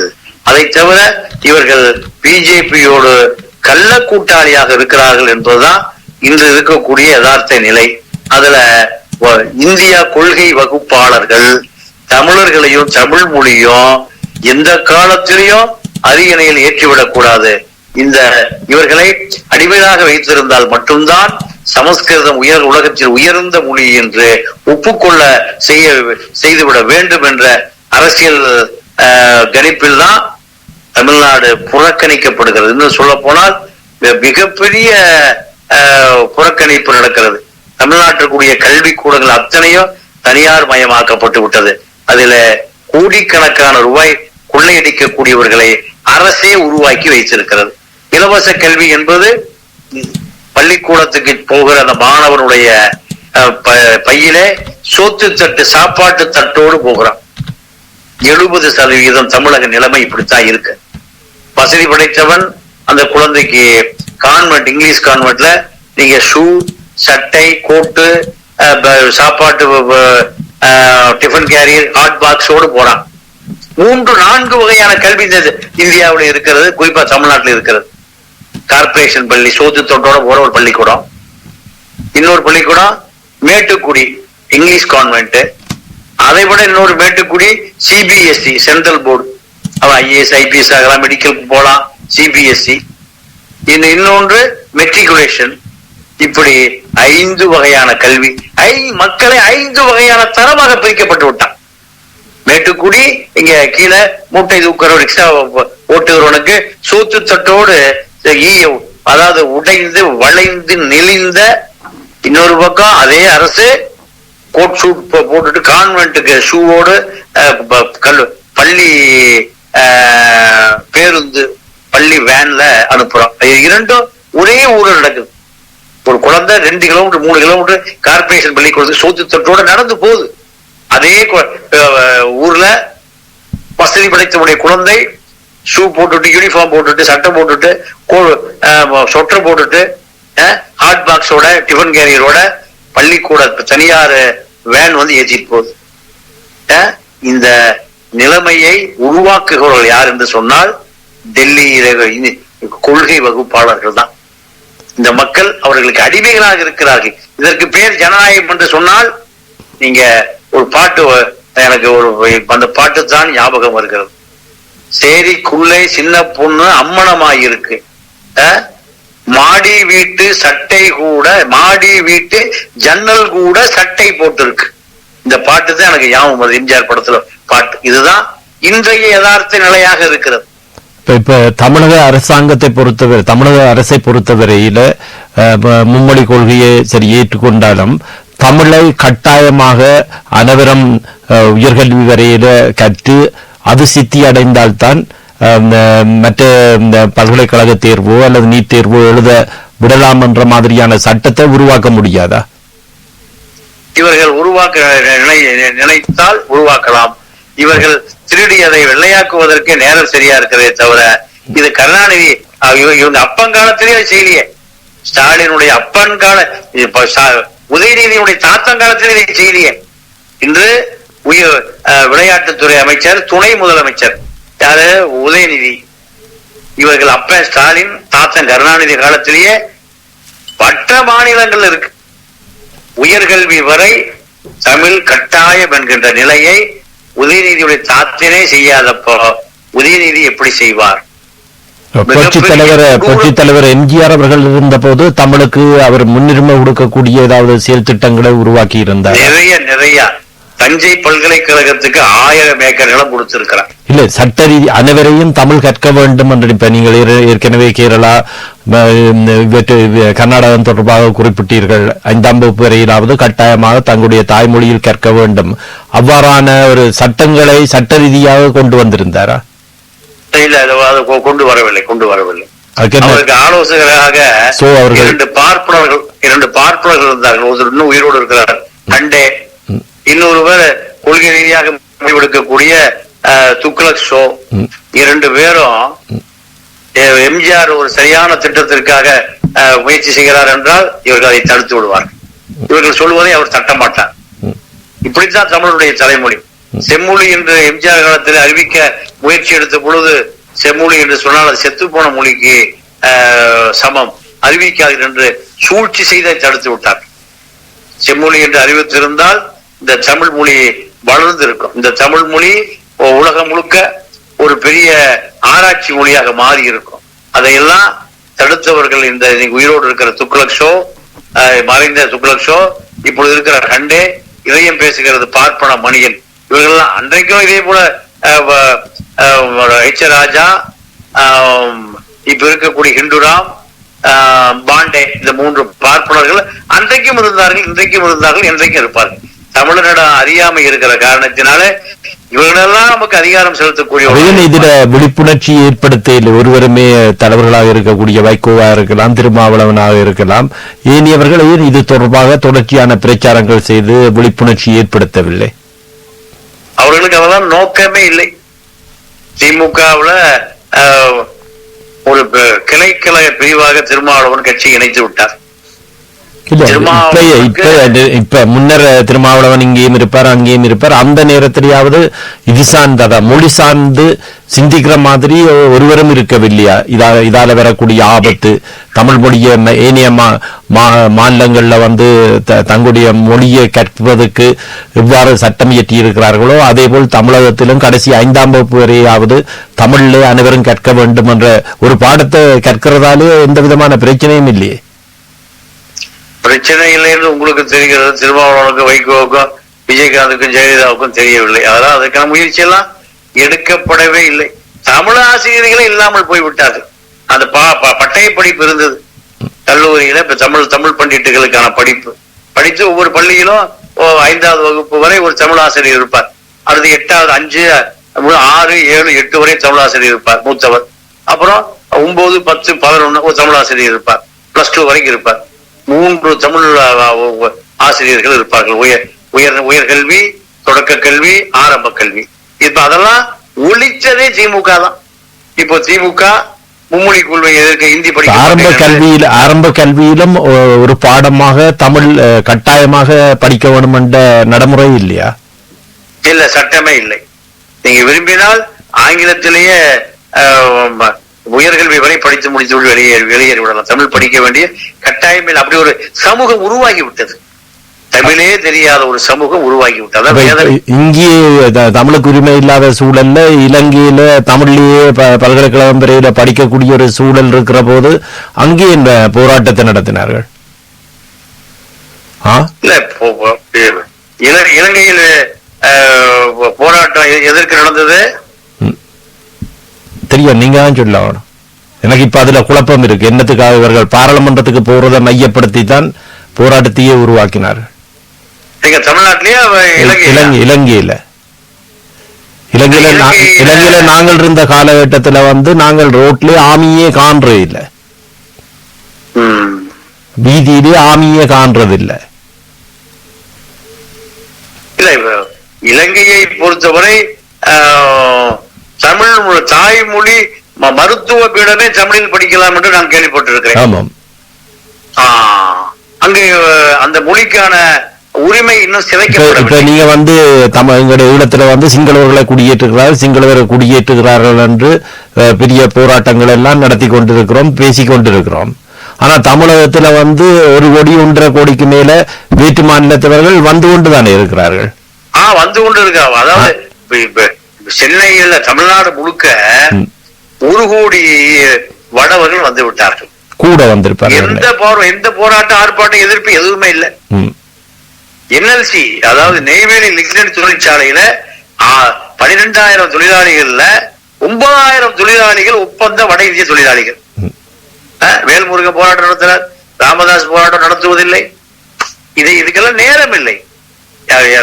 அதை தவிர இவர்கள் பிஜேபியோடு கள்ள கூட்டாளியாக இருக்கிறார்கள் என்பதுதான் இன்று இருக்கக்கூடிய யதார்த்த நிலை. அதுல இந்தியா கொள்கை வகுப்பாளர்கள் தமிழர்களையும் தமிழ் மொழியும் எந்த காலத்திலையும் அரியணையில் ஏற்றிவிடக் கூடாது. இவர்களை அடிமையாக வைத்திருந்தால் மட்டும்தான் சமஸ்கிருதம் உலகத்தில் உயர்ந்த மொழி என்று ஒப்புக்கொள்ள செய்துவிட வேண்டும் என்ற அரசியல் கணிப்பில் தான் தமிழ்நாடு புறக்கணிக்கப்படுகிறது. இன்னும் சொல்ல போனால் மிகப்பெரிய புறக்கணிப்பு நடக்கிறது. தமிழ்நாட்டிற்குரிய கல்விக்கூடங்கள் அத்தனையும் தனியார் மயமாக்கப்பட்டு விட்டது. அதுல கோடிக்கணக்கான ரூபாய் கொள்ளையடிக்கக்கூடியவர்களை அரசே உருவாக்கி வைத்திருக்கிறது. இலவச கல்வி என்பது பள்ளிக்கூடத்துக்கு போகிற அந்த மாணவனுடைய பையிலே சோத்து தட்டு சாப்பாட்டு தட்டோடு போகிறான். 70% தமிழக நிலைமை இப்படித்தான் இருக்கு. வசதி படைத்தவன் அந்த குழந்தைக்கு கான்வென்ட், இங்கிலீஷ் கான்வென்ட்ல நீங்க ஷூ, சட்டை, கோட்டு, சாப்பாட்டு டிஃபன் கேரியர், ஹாட் பாக்ஸோடு போறான். 3-4 வகையான கல்வி இந்தியாவில் இருக்கிறது, குறிப்பா தமிழ்நாட்டில் இருக்கிறது. கார்பரேஷன் பள்ளி, சோத்து தொட்டோட போற ஒரு பள்ளிக்கூடம், இன்னொரு பள்ளிக்கூடம் மேட்டுக்குடி இங்கிலீஷ் கான்வென்ட், அதை விட இன்னொரு மேட்டுக்குடி சிபிஎஸ்இ சென்ட்ரல் போர்டு. அவன் ஐஏஎஸ் ஐபிஎஸ் ஆகலாம், மெடிக்கலுக்கு போலாம், சிபிஎஸ்இ. இன்னொன்று மெட்ரிகுலேஷன். இப்படி 5 வகையான கல்வி, மக்களை 5 வகையான தரமாக பிரிக்கப்பட்டு விட்டான். மேட்டுக்குடி இங்க கீழே மூட்டை தூக்குற ரிக்ஷா ஓட்டுகிறவனுக்கு சூத்து தட்டோடு அதாவது உடைந்து வளைந்து நெளிந்த, இன்னொரு பக்கம் அதே அரசு கோட் ஷூட் போட்டுட்டு கான்வென்ட்டுக்கு ஷூவோடு பள்ளி பேருந்து பள்ளி வேன்ல அனுப்புறோம். இரண்டும் ஒரே ஊர்ல நடக்குது. ஒரு குழந்தை 2 கிலோமீட்டர் 3 கிலோமீட்டர் கார்பரேஷன் பள்ளிக்கூடத்துக்கு சோத்து தட்டோட நடந்து போகுது. அதே ஊர்ல வசதி படைத்தவுடைய குழந்தை ஷூ போட்டுட்டு, யூனிஃபார்ம் போட்டுட்டு, சட்டை போட்டுட்டு, சொட்டர் போட்டுட்டு, ஹாட் பாக்ஸோட டிஃபன் கேரியரோட பள்ளிக்கூட தனியார் வேன் வந்து ஏற்றிட்டு போகுது. இந்த நிலைமையை உருவாக்குகிறவர்கள் யார் என்று சொன்னால் டெல்லி கொள்கை வகுப்பாளர்கள் தான். இந்த மக்கள் அவர்களுக்கு அடிமைகளாக இருக்கிறார்கள். இதற்கு பேர் ஜனநாயகம் என்று சொன்னால், நீங்க ஒரு பாட்டு, எனக்கு அந்த பாட்டு தான் ஞாபகம் வருகிறது. சேரிக்குள்ளே சின்ன பொண்ணு அம்மனமாயிருக்கு, மாடி வீட்டு சட்டை கூட, மாடி வீட்டு ஜன்னல் கூட சட்டை போட்டிருக்கு. இந்த பாட்டு தான் எனக்கு ஞாபகம் வருது, எம்ஜிஆர் படத்துல பாட்டு. இதுதான் இன்றைய யதார்த்த நிலையாக இருக்கிறது. இப்ப தமிழக அரசாங்கத்தை பொறுத்தவரை, தமிழக அரசை பொறுத்தவரையில மும்மொழி கொள்கையை சரி ஏற்றுக்கொண்டாலும் தமிழை கட்டாயமாக அனைவரும் உயர்கல்வி வரையில கற்று அது சித்தி அடைந்தால்தான் மற்ற பல்கலைக்கழக தேர்வோ அல்லது நீட் தேர்வோ எழுத விடலாம் என்ற மாதிரியான சட்டத்தை உருவாக்க முடியாதா? இவர்கள் உருவாக்க நினைத்தால் உருவாக்கலாம். இவர்கள் திருடியதை வெள்ளையாக்குவதற்கு நேரம் சரியா இருக்கிறதே தவிர, இது கருணாநிதி இவங்க அப்பங்காலத்திலேயே செய்யலையே. ஸ்டாலினுடைய அப்பன் கால, உதயநிதியுடைய தாத்தங்காலத்திலே இதை செய்யலையே. இன்று விளையாட்டுத்துறை அமைச்சர், துணை முதலமைச்சர் யாரு? உதயநிதி. இவர்கள் அப்பன் ஸ்டாலின், தாத்தன் கருணாநிதி காலத்திலேயே மற்ற மாநிலங்கள் இருக்கு. உயர்கல்வி வரை தமிழ் கட்டாயம் என்கின்ற நிலையை உதயநிதியுடைய தாத்தினே செய்யாதப்போ உதயநிதி எப்படி செய்வார்? புரட்சி தலைவர் எம்ஜிஆர் அவர்கள் இருந்த போது தமிழுக்கு அவர் முன்னுரிமை கொடுக்கக்கூடிய ஏதாவது செயல் திட்டங்களை உருவாக்கி இருந்தார். நிறைய தஞ்சை பல்கலைக்கழகத்துக்கு 1000 ஏக்கர் நிலம் கொடுத்திருக்கிறார். இல்ல, சட்ட ரீதி அனைவரையும் தமிழ் கற்க வேண்டும் என்று இப்ப நீங்கள் ஏற்கனவே கேரளா, கர்நாடகம் தொடர்பாக குறிப்பிட்டீர்கள். 5ஆம் வகுப்பு வரையிலாவது கட்டாயமாக தங்களுடைய தாய்மொழியில் கற்க வேண்டும். அவ்வாறான ஒரு சட்டங்களை சட்ட ரீதியாக கொண்டு வந்திருந்தாரா? இல்ல, கொண்டு வரவில்லை. அவருக்கு ஆலோசகராக 2 பார்ப்பனர்கள் இருந்தார்கள். ஒருத்தர் இன்னும் உயிரோடு இருக்கிறார், கண்டே. இன்னொருவர் கொள்கை ரீதியாக முடிவெடுக்கக்கூடிய துக்ளக் ஷோ. 2 பேரும் எம்ஜிஆர் ஒரு சரியான திட்டத்திற்காக முயற்சி செய்கிறார் என்றால் இவர்கள் அதை தடுத்து விடுவார். இவர்கள் சொல்வதை அவர் தட்ட மாட்டார். இப்படித்தான் தமிழுடைய தலைமொழி. செம்மொழி என்று எம்ஜிஆர் காலத்தில் அறிவிக்க முயற்சி எடுத்த பொழுது, செம்மொழி என்று சொன்னால் அது செத்து போன மொழிக்கு சமம், அறிவிக்காது என்று சூழ்ச்சி செய்த தடுத்து விட்டார். செம்மொழி என்று அறிவித்திருந்தால் இந்த தமிழ் மொழி வளர்ந்து இருக்கும். இந்த தமிழ் மொழி உலகம் முழுக்க ஒரு பெரிய ஆராய்ச்சி மொழியாக மாறி இருக்கும். அதையெல்லாம் தடுத்தவர்கள் இந்த உயிரோடு இருக்கிற துக்ளக் ஷோ, மறைந்த துக்ளக் ஷோ, இப்பொழுது இருக்கிற கண்டே, இதயம் பேசுகிறது பார்ப்பன மணியன், இவர்கள்லாம் அன்றைக்கும் இதே போல எச் ராஜா, இப்ப இருக்கக்கூடிய ஹிந்துராம், பாண்டே, இந்த 3 பார்ப்பனர்கள் அன்றைக்கும் இருந்தார்கள், இன்றைக்கும் இருந்தார்கள், என்றைக்கும் இருப்பார்கள். தமிழனிடம் அறியாமை இருக்கிற காரணத்தினால இவர்களெல்லாம் நமக்கு அதிகாரம் செலுத்தக்கூடிய இதுல விழிப்புணர்ச்சி ஏற்படுத்த ஒருவருமே தலைவர்களாக இருக்கக்கூடிய வைகோவா இருக்கலாம், திருமாவளவனாக இருக்கலாம், ஏனியவர்கள் ஏன் இது தொடர்பாக தொடர்ச்சியான பிரச்சாரங்கள் செய்து விழிப்புணர்ச்சி ஏற்படுத்தவில்லை? அவர்களுக்கு அதெல்லாம் நோக்கமே இல்லை. திமுகவுல ஒரு கிளைக்கழக பிரிவாக திருமாவளவன் கட்சி இணைத்து விட்டார். இப்ப முன்னர் திருமாவளவன் இங்கேயும் இருப்பார் அங்கேயும் இருப்பார். அந்த நேரத்திலேயாவது இது சார்ந்ததா மொழி சார்ந்து சிந்திக்கிற மாதிரி ஒருவரும் இருக்கவில்லையா? இதால வரக்கூடிய ஆபத்து தமிழ் மொழிய ஏனைய மாநிலங்கள்ல தங்களுடைய மொழியை கற்பதற்கு எவ்வாறு சட்டம் இயற்றி இருக்கிறார்களோ அதே போல் தமிழகத்திலும் கடைசி 5ஆம் வகுப்பு வரையாவது தமிழ்ல அனைவரும் கற்க வேண்டும் என்ற ஒரு பாடத்தை கற்கிறதாலே எந்த விதமான பிரச்சனையும் இல்லையே. பிரச்சனை இல்லைன்னு உங்களுக்கு தெரிகிறது. திருமாவளவனுக்கும் வைகோவுக்கும் விஜயகாந்துக்கும் ஜெயலலிதாவுக்கும் தெரியவில்லை. அதனால் அதுக்கான முயற்சி எல்லாம் எடுக்கப்படவே இல்லை. தமிழ் ஆசிரியர்களே இல்லாமல் போய்விட்டார்கள். அந்த பட்டய படிப்பு இருந்தது கல்லூரியில. இப்ப தமிழ் பண்டிட்டுகளுக்கான படிப்பு படித்து ஒவ்வொரு பள்ளியிலும் 5வது வகுப்பு வரை ஒரு தமிழ் ஆசிரியர் இருப்பார். அடுத்து 8வது 5, 6, 7, 8 வரை தமிழ் ஆசிரியர் இருப்பார் மூத்தவர். அப்புறம் 9, 10, 11 ஒரு தமிழ் ஆசிரியர் இருப்பார். +2 வரைக்கும் இருப்பார். 3 தமிழ் ஆசிரியர்கள் இருப்பார்கள். உயர்கல்வி, தொடக்க கல்வி, ஆரம்ப கல்வி. இப்ப அதெல்லாம் ஒழிச்சதே திமுக தான். இப்போ திமுக மும்மொழி கொள்கை எதிர்க்க ஹிந்தி படிக்க ஆரம்ப கல்வியிலும் ஒரு பாடமாக தமிழ் கட்டாயமாக படிக்க வேண்டும் என்ற நடைமுறை இல்லையா? இல்ல, சட்டமே இல்லை. நீங்க விரும்பினால் ஆங்கிலத்திலேயே உயர்கல்வி வரை படித்து முடித்து வெளியேறி விடலாம். தமிழ் படிக்க வேண்டிய கட்டாயம் இல்லை. அப்படி ஒரு சமூகம் உருவாகி விட்டது. தமிழே தெரியாத ஒரு சமூகம் உருவாகி விட்டது. இங்கே தமிழுக்கு உரிமை இல்லாத சூழல்ல இலங்கையில தமிழ்லயே பல்கலைக்கழகம் வரையில படிக்கக்கூடிய ஒரு சூழல் இருக்கிற போது அங்கே இந்த போராட்டத்தை நடத்தினார்கள். இலங்கையில் போராட்டம் எதற்கு நடந்தது தெரியும். நீங்க தான் சொல்லலாம். எனக்கு இப்ப அதுல குழப்பம் இருக்கு. என்னத்துக்காக இவர்கள் பாராளுமன்றத்துக்கு போறதை மையப்படுத்தி தான் போராட்டத்தையே உருவாக்கினார்கள். இலங்கையில நாங்கள் இருந்த காலகட்டத்தில் நாங்கள் ரோட்ல ஆமியே காண்றது இல்ல, வீதியிலே ஆமியே காண்றது இல்ல. இலங்கையை பொறுத்தவரை தமிழ் தாய்மொழி மருத்துவ பீடமே தமிழில் படிக்கலாம் என்று நான் கேள்விப்பட்டிருக்கிறேன். அங்கு அந்த மொழிக்கான உரிமை இன்னும் சிதைக்கப்படவில்லை. நீங்க எங்களுடைய ஈழத்துல சிங்களவர்களை குடியேற்றுகிறார்கள், சிங்களவரை குடியேற்றுகிறார்கள் என்று பெரிய போராட்டங்கள் எல்லாம் நடத்தி கொண்டிருக்கிறோம், பேசிக் கொண்டிருக்கிறோம். ஆனா தமிழகத்துல 1 கோடி 1.5 கோடிக்கு மேல வேற்று மாநிலத்தவர்கள் வந்து கொண்டுதானே இருக்கிறார்கள். வந்து கொண்டு இருக்காங்க. அதாவது சென்னையில தமிழ்நாடு முழுக்க 1 கோடி வடவர்கள் வந்து விட்டார்கள், கூட வந்திருப்பார்கள். எந்த போராட்டம் ஆர்ப்பாட்டம் எதிர்ப்பு எதுவுமே இல்லை. என்எல்சி அதாவது நெய்வேலி லிக்னட் தொழிற்சாலையில 12,000 தொழிலாளிகள்ல 9,000 தொழிலாளிகள் ஒப்பந்த வட இந்திய தொழிலாளிகள். வேல்முருகன் போராட்டம் நடத்தினார், ராமதாஸ் போராட்டம் நடத்துவதில்லை. இதுக்கெல்லாம் நேரம் இல்லை.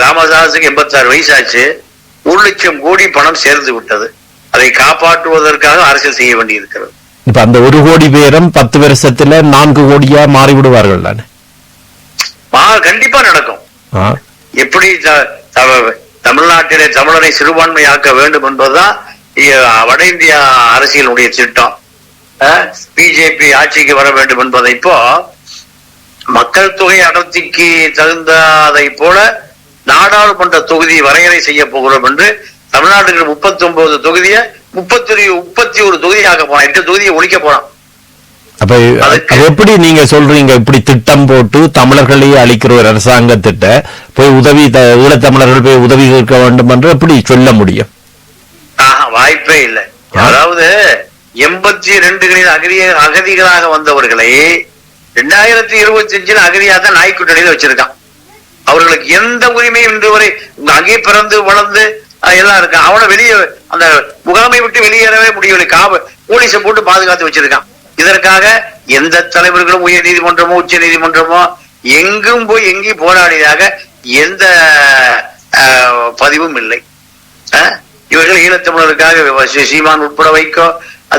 ராமதாஸுக்கு 86 வயசாச்சு. 1 லட்சம் கோடி பணம் சேர்ந்து விட்டது. அதை காப்பாற்றுவதற்காக அரசியல் செய்ய வேண்டி இருக்கிறது. இப்ப அந்த 1 கோடி பேரும் 10 வருஷத்துல 4 கோடியா மாறிவிடுவார்கள் தானே? கண்டிப்பா நடக்கும். எப்படி தமிழ்நாட்டிலே தமிழரை சிறுபான்மையாக்க வேண்டும் என்பதுதான் வட இந்தியா அரசியலுடைய திட்டம். பிஜேபி ஆட்சிக்கு வர வேண்டும் என்பதை இப்போ மக்கள் தொகை அடர்த்திக்கு தகுந்ததை போல நாடாளுமன்ற தொகுதி வரையறை செய்ய போகிறோம் என்று தமிழ்நாட்டுக்கு 39 தொகுதியை 31 தொகுதியாக போனான். 8 தொகுதியை ஒழிக்க போனான். அப்ப எப்படி நீங்க சொல்றீங்க? இப்படி திட்டம் போட்டு தமிழர்களையே அளிக்கிற ஒரு அரசாங்கத்திட்ட போய் உதவி ஈழத்தமிழர்கள் போய் உதவி கேட்க வேண்டும் என்று எப்படி சொல்ல முடியும்? வாய்ப்பே இல்லை. அதாவது 82 அகதிகளாக வந்தவர்களை 2025 அகதியாக தான் நாய்க்குட்டடியில் வச்சிருக்கான். அவர்களுக்கு எந்த உரிமையும் இன்று வரை அங்கே பிறந்து வளர்ந்து எல்லாம் இருக்கான். அவனை வெளியே அந்த முகாமை விட்டு வெளியேறவே முடியவில்லை. போலீஸை போட்டு பாதுகாத்து வச்சிருக்கான். இதற்காக எந்த தலைவர்களும் உயர் நீதிமன்றமோ உச்ச நீதிமன்றமோ எங்கும் போய் எங்கேயும் போராடியதாக எந்த பதிவும் இல்லை. இவர்கள் ஈழத்தமிழருக்காக சீமான் உட்பட வைக்கோ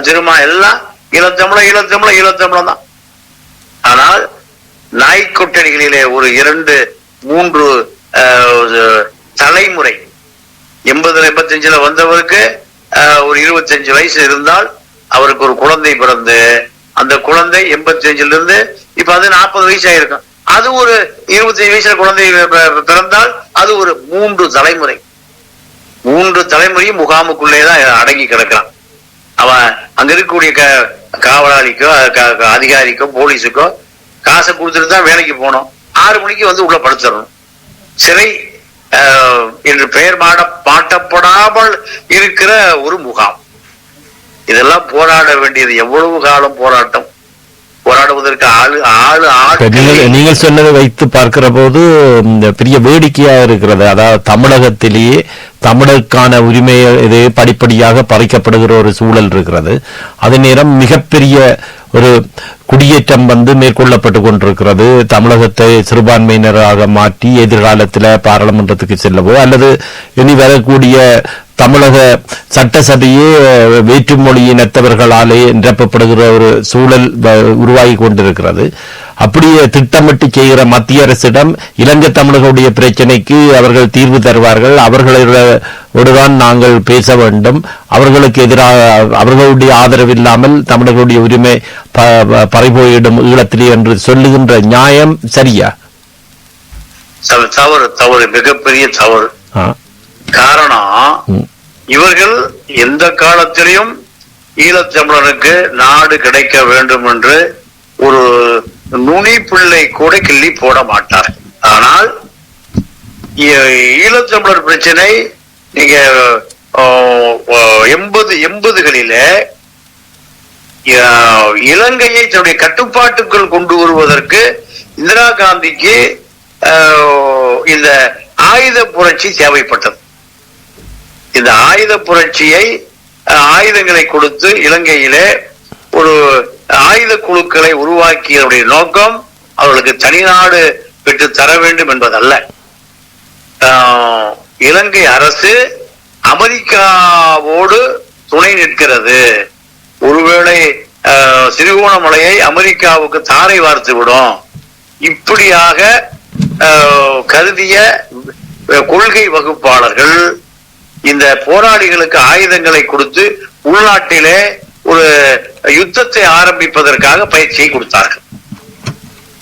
திருமா எல்லாம் ஈழத்தமிழம் தான். ஆனால் நாய்க்கொட்டடிகளிலே ஒரு 2-3 தலைமுறை 80-85 வந்தவருக்கு ஒரு 25 வயசு இருந்தால் அவருக்கு ஒரு குழந்தை பிறந்து அந்த குழந்தை 85 இப்ப அது 40 வயசு ஆயிருக்கும். அது ஒரு 25 வயசுல குழந்தை பிறந்தால் அது ஒரு 3 தலைமுறை. 3 தலைமுறையும் முகாமுக்குள்ளேதான் அடங்கி கிடக்கிறான். அவன் அங்க இருக்கக்கூடிய காவலாளிக்கோ அதிகாரிக்கோ போலீஸுக்கோ காசை கொடுத்துட்டு தான் வேலைக்கு போனோம். 6 மணிக்கு வந்து உள்ள படுத்துடணும். சிறை என்று பெயர் மாட்டப்படாமல் இருக்கிற ஒரு முகாம். இதெல்லாம் போராட வேண்டியது எவ்வளவு காலம் போராட்டம். போராடுவதற்கு நீங்கள் சொன்னதை வைத்து பார்க்கிற போது இந்த பெரிய வேடிக்கையா இருக்கிறது. அதாவது தமிழகத்திலேயே தமிழுக்கான உரிமை இது படிப்படியாக பறிக்கப்படுகிற ஒரு சூழல் இருக்கிறது. அதே நேரம் மிகப்பெரிய ஒரு குடியேற்றம் வந்து மேற்கொள்ளப்பட்டு கொண்டிருக்கிறது. தமிழகத்தை சிறுபான்மையினராக மாற்றி எதிர்காலத்தில் பாராளுமன்றத்துக்கு செல்லவோ அல்லது இனி வரக்கூடிய தமிழக சட்டசபையே வேற்றுமொழியினத்தவர்களாலே நிரப்பப்படுகிற ஒரு சூழல் உருவாகி கொண்டிருக்கிறது. அப்படியே திட்டமிட்டு செய்கிற மத்திய அரசிடம் இலங்கை தமிழர்களுடைய பிரச்சனைக்கு அவர்கள் தீர்வு தருவார்கள், அவர்களோடுதான் நாங்கள் பேச வேண்டும், அவர்களுக்கு எதிராக அவர்களுடைய ஆதரவு இல்லாமல் தமிழர்களுடைய உரிமை பறிபோயிடும் ஈழத்திலே என்று சொல்லுகின்ற நியாயம் சரியா? தவறு, மிகப்பெரிய தவறு. காரணம், இவர்கள் எந்த காலத்திலையும் ஈழத்தமிழனுக்கு நாடு கிடைக்க வேண்டும் என்று ஒரு நுனி பிள்ளை கூட கிள்ளி போட மாட்டார். ஆனால் ஈழத்தமிழர் பிரச்சனை நீங்க 80களில இலங்கையை தன்னுடைய கட்டுப்பாட்டுக்குள் கொண்டு வருவதற்கு இந்திரா காந்திக்கு இந்த ஆயுத புரட்சி தேவைப்பட்டது. இந்த ஆயுத புரட்சியை ஆயுதங்களை கொடுத்து இலங்கையிலே ஒரு ஆயுத குழுக்களை உருவாக்கியதுடைய நோக்கம் அவர்களுக்கு தனிநாடு பெற்று தர வேண்டும் என்பதல்ல. இலங்கை அரசு அமெரிக்காவோடு துணை நிற்கிறது. ஒருவேளை சிறுகோணமலையை அமெரிக்காவுக்கு தாரை வார்த்து விடும், இப்படியாக கருதிய கொள்கை வகுப்பாளர்கள் இந்த போராளிகளுக்கு ஆயுதங்களை கொடுத்து உள்நாட்டிலே ஒரு யுத்தத்தை ஆரம்பிப்பதற்காக பயிற்சியை கொடுத்தார்கள்.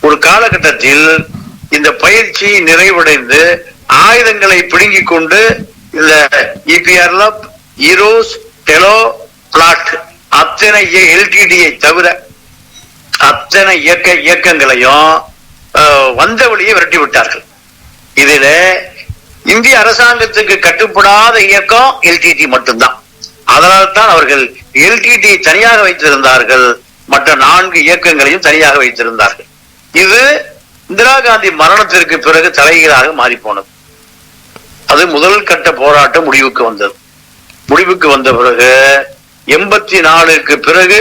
ஒரு காலகட்டத்தில் இந்த பயிற்சி நிறைவடைந்து ஆயுதங்களை பிடுங்கிக் கொண்டு இந்த இபிஆர்எஃப், ஈரோஸ், டெலோ, பிளாட் அத்தனை எல்டிடியை தவிர அத்தனை இயக்கங்களையும் வந்த வழியை விரட்டி விட்டார்கள். இதில இந்திய அரசாங்கத்துக்கு கட்டுப்படாத இயக்கம் எல்டிடி மட்டும்தான். அதனால்தான் அவர்கள் எல்டிடி தனியாக வைத்திருந்தார்கள், மற்ற 4 இயக்கங்களையும் தனியாக வைத்திருந்தார்கள். இது இந்திரா காந்தி மரணத்திற்கு பிறகு தலைகீழாக மாறி போனது. அது முதல் கட்ட போராட்டம் முடிவுக்கு வந்தது. முடிவுக்கு வந்த பிறகு 84க்கு பிறகு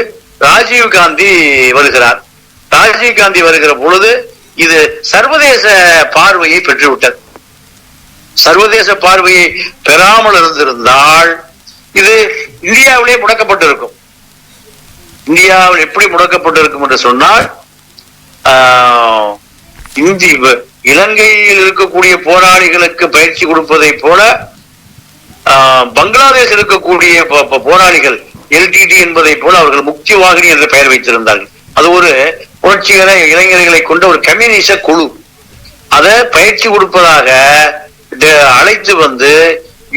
ராஜீவ் காந்தி வருகிறார். ராஜீவ் காந்தி வருகிற பொழுது இது சர்வதேச பார்வையை பெற்றுவிட்டது. சர்வதேச பார்வையை பெறாமல் இருந்திருந்தால் இது இந்தியாவிலே முடக்கப்பட்டிருக்கும். இந்தியாவில் எப்படி முடக்கப்பட்டிருக்கும் என்று சொன்னால், இலங்கையில் இருக்கக்கூடிய போராளிகளுக்கு பயிற்சி கொடுப்பதை போல பங்களாதேஷ் இருக்கக்கூடிய போராளிகள் எல்டிடி என்பதை போல அவர்கள் முக்தி வாகினி என்ற பெயர் வைத்திருந்தார்கள். அது ஒரு புரட்சிகர இளைஞர்களை கொண்ட ஒரு கம்யூனிச குழு. அதை பயிற்சி கொடுப்பதாக அழைத்து வந்து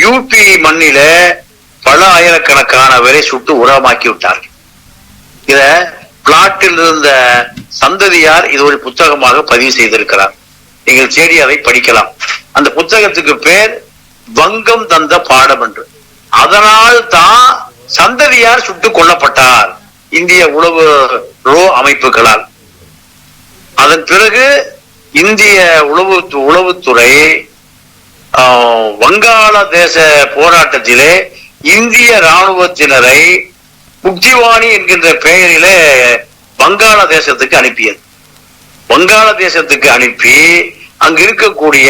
யூபி மண்ணில பல ஆயிரக்கணக்கானவரை சுட்டு உரமாக்கி விட்டார்கள். இத பிளாட்டில் இருந்த சந்ததியார் இது ஒரு புத்தகமாக பதிவு செய்திருக்கிறார். நீங்கள் தேடி அதை படிக்கலாம். அந்த புத்தகத்துக்கு பேர் வங்கம் தந்த பாடம் என்று. அதனால் தான் சந்ததியார் சுட்டுக் கொல்லப்பட்டார் இந்திய உளவு அமைப்புகளால். அதன் பிறகு இந்திய உளவுத்துறை வங்காளதேச போராட்டத்திலே இந்திய ராணுவத்தினரை முக்திவாணி என்கின்ற பெயரிலே வங்காளதேசத்துக்கு அனுப்பியது. வங்காளதேசத்துக்கு அனுப்பி அங்கு இருக்கக்கூடிய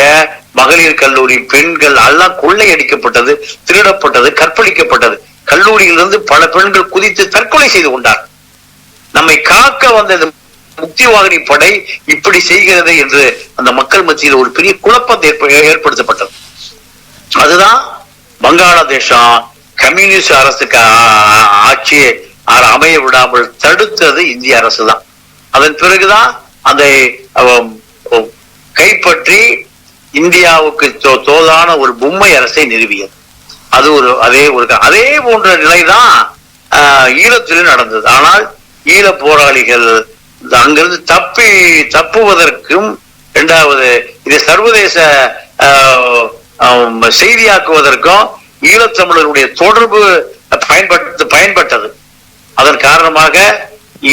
மகளிர் கல்லூரி பெண்கள் எல்லாம் கொள்ளையடிக்கப்பட்டது, திருடப்பட்டது, கற்பழிக்கப்பட்டது. கல்லூரியிலிருந்து பல பெண்கள் குதித்து தற்கொலை செய்து கொண்டார். நம்மை காக்க வந்த முக்தி வாகினி படை இப்படி செய்கிறது என்று அந்த மக்கள் மத்தியில் ஒரு பெரிய குழப்பத்தை ஏற்படுத்தப்பட்டது. அதுதான் வங்காளதேசம் கம்யூனிஸ்ட் அரசுக்கு ஆட்சியை அமைய விடாமல் தடுத்தது இந்திய அரசு தான். அதன் பிறகுதான் அந்த கைப்பற்றி இந்தியாவுக்கு தோதான ஒரு பொம்மை அரசை நிறுவியது. அது அதே போன்ற நிலைதான் ஈழத்திலும் நடந்தது. ஆனால் ஈழ போராளிகள் அங்கிருந்து தப்புவதற்கும், இரண்டாவது இதை சர்வதேச செய்தியாக்குவதற்கும் ஈழத்தமிழருடைய தொடர்பு பயன்பட்டது. அதன் காரணமாக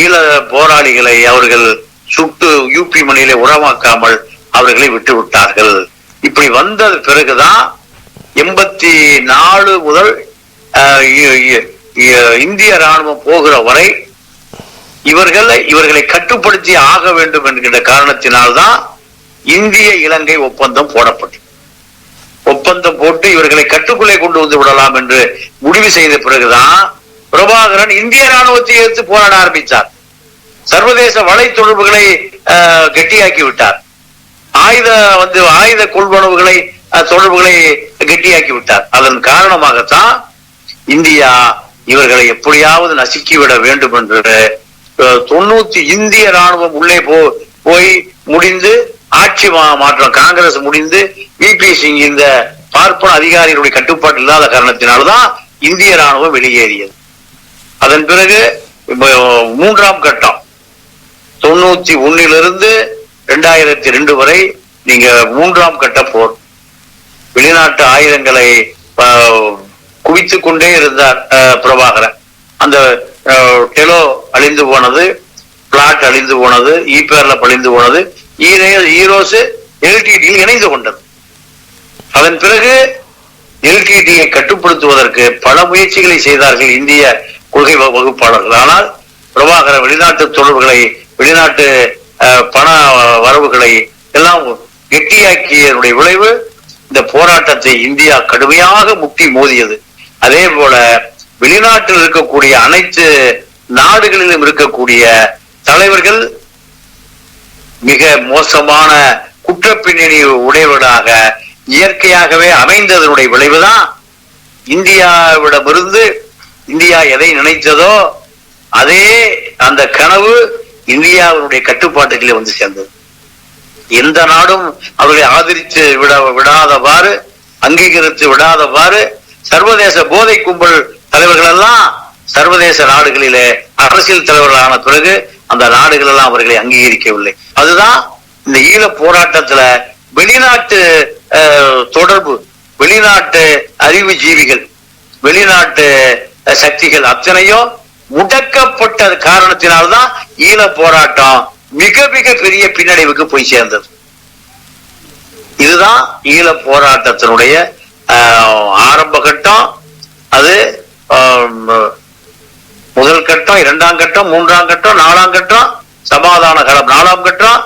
ஈழ போராளிகளை அவர்கள் சுட்டு யூபி மண்ணிலே உரமாக்காமல் அவர்களை விட்டுவிட்டார்கள். இப்படி வந்த பிறகுதான் 84 முதல் இந்திய ராணுவம் போகிற வரை இவர்களை கட்டுப்படுத்தி ஆக வேண்டும் என்கின்ற காரணத்தினால்தான் இந்திய இலங்கை ஒப்பந்தம் போடப்பட்டது. ஒப்பந்தம் போட்டு இவர்களை கட்டுக்குள்ளே கொண்டு வந்து விடலாம் என்று முடிவு செய்த பிறகுதான் பிரபாகரன் இந்திய ராணுவத்தை எடுத்து போராட ஆரம்பித்தார். சர்வதேச வலை தொடர்புகளை கெட்டியாக்கி விட்டார். ஆயுத கொள்வனவுகளை தொடர்புகளை கெட்டியாக்கி விட்டார். அதன் காரணமாகத்தான் இந்தியா இவர்களை எப்படியாவது நசுக்கிவிட வேண்டும் என்று 90 இந்திய ராணுவம் உள்ளே போய் முடிந்து ஆட்சி மாற்றம் காங்கிரஸ் முடிந்து விபி சிங் இந்த பார்ப்பன அதிகாரிகளுடைய கட்டுப்பாடு இல்லாத காரணத்தினால்தான் இந்திய ராணுவம் வெளியேறியது. அதன் பிறகு 3ஆம் கட்டம் 91 2002 வரை நீங்க 3ஆம் கட்ட போர், வெளிநாட்டு ஆயுதங்களை குவித்துக் கொண்டே இருந்தார் பிரபாகரன். அந்த டெலோ அழிந்து போனது, பிளாட் அழிந்து போனது, ஈபேர்ல அழிந்து போனது, ஈரோஸ் எல்டிடியில் இணைந்து கொண்டது. அதன் பிறகு எல்டிடியை கட்டுப்படுத்துவதற்கு பல முயற்சிகளை செய்தார்கள் இந்திய கொள்கை வகுப்பாளர்கள். ஆனால் பிரபாகரன் வெளிநாட்டு தொடர்புகளை, வெளிநாட்டு பண வரவுகளை எல்லாம் கெட்டியாக்கியதனுடைய விளைவு இந்த போராட்டத்தை இந்தியா கடுமையாக முட்டி மோதியது. அதே போல வெளிநாட்டில் இருக்கக்கூடிய அனைத்து நாடுகளிலும் இருக்கக்கூடிய தலைவர்கள் மிக மோசமான குற்றப்பின்னணி உடையவர்களாக இயற்கையாகவே அமைந்ததனுடைய விளைவுதான் இந்தியாவிடமிருந்து இந்தியா எதை நினைத்ததோ அதே அந்த கனவு இந்தியாவினுடைய கட்டுப்பாட்டுகளே வந்து சேர்ந்தது. எந்த நாடும் அவர்களை ஆதரித்து விடாதவாறு, அங்கீகரித்து விடாதவாறு சர்வதேச போதை கும்பல் தலைவர்கள் எல்லாம் சர்வதேச நாடுகளிலே அரசியல் தலைவர்களான பிறகு அந்த நாடுகள் எல்லாம் அவர்களை அங்கீகரிக்கவில்லை. அதுதான் இந்த ஈழ போராட்டத்துல வெளிநாட்டு தொடர்பு, வெளிநாட்டு அறிவு ஜீவிகள், வெளிநாட்டு சக்திகள் அத்தனையும் முடக்கப்பட்ட காரணத்தினால்தான் ஈழ போராட்டம் மிக மிக பெரிய பின்னடைவுக்கு போய் சேர்ந்தது. இதுதான் ஈழ போராட்டத்தினுடைய ஆரம்ப கட்டம். அது முதல் கட்டம், 2ஆம் கட்டம், 3ஆம் கட்டம், 4ஆம் கட்டம், சமாதான காலம் 4ஆம் கட்டம்,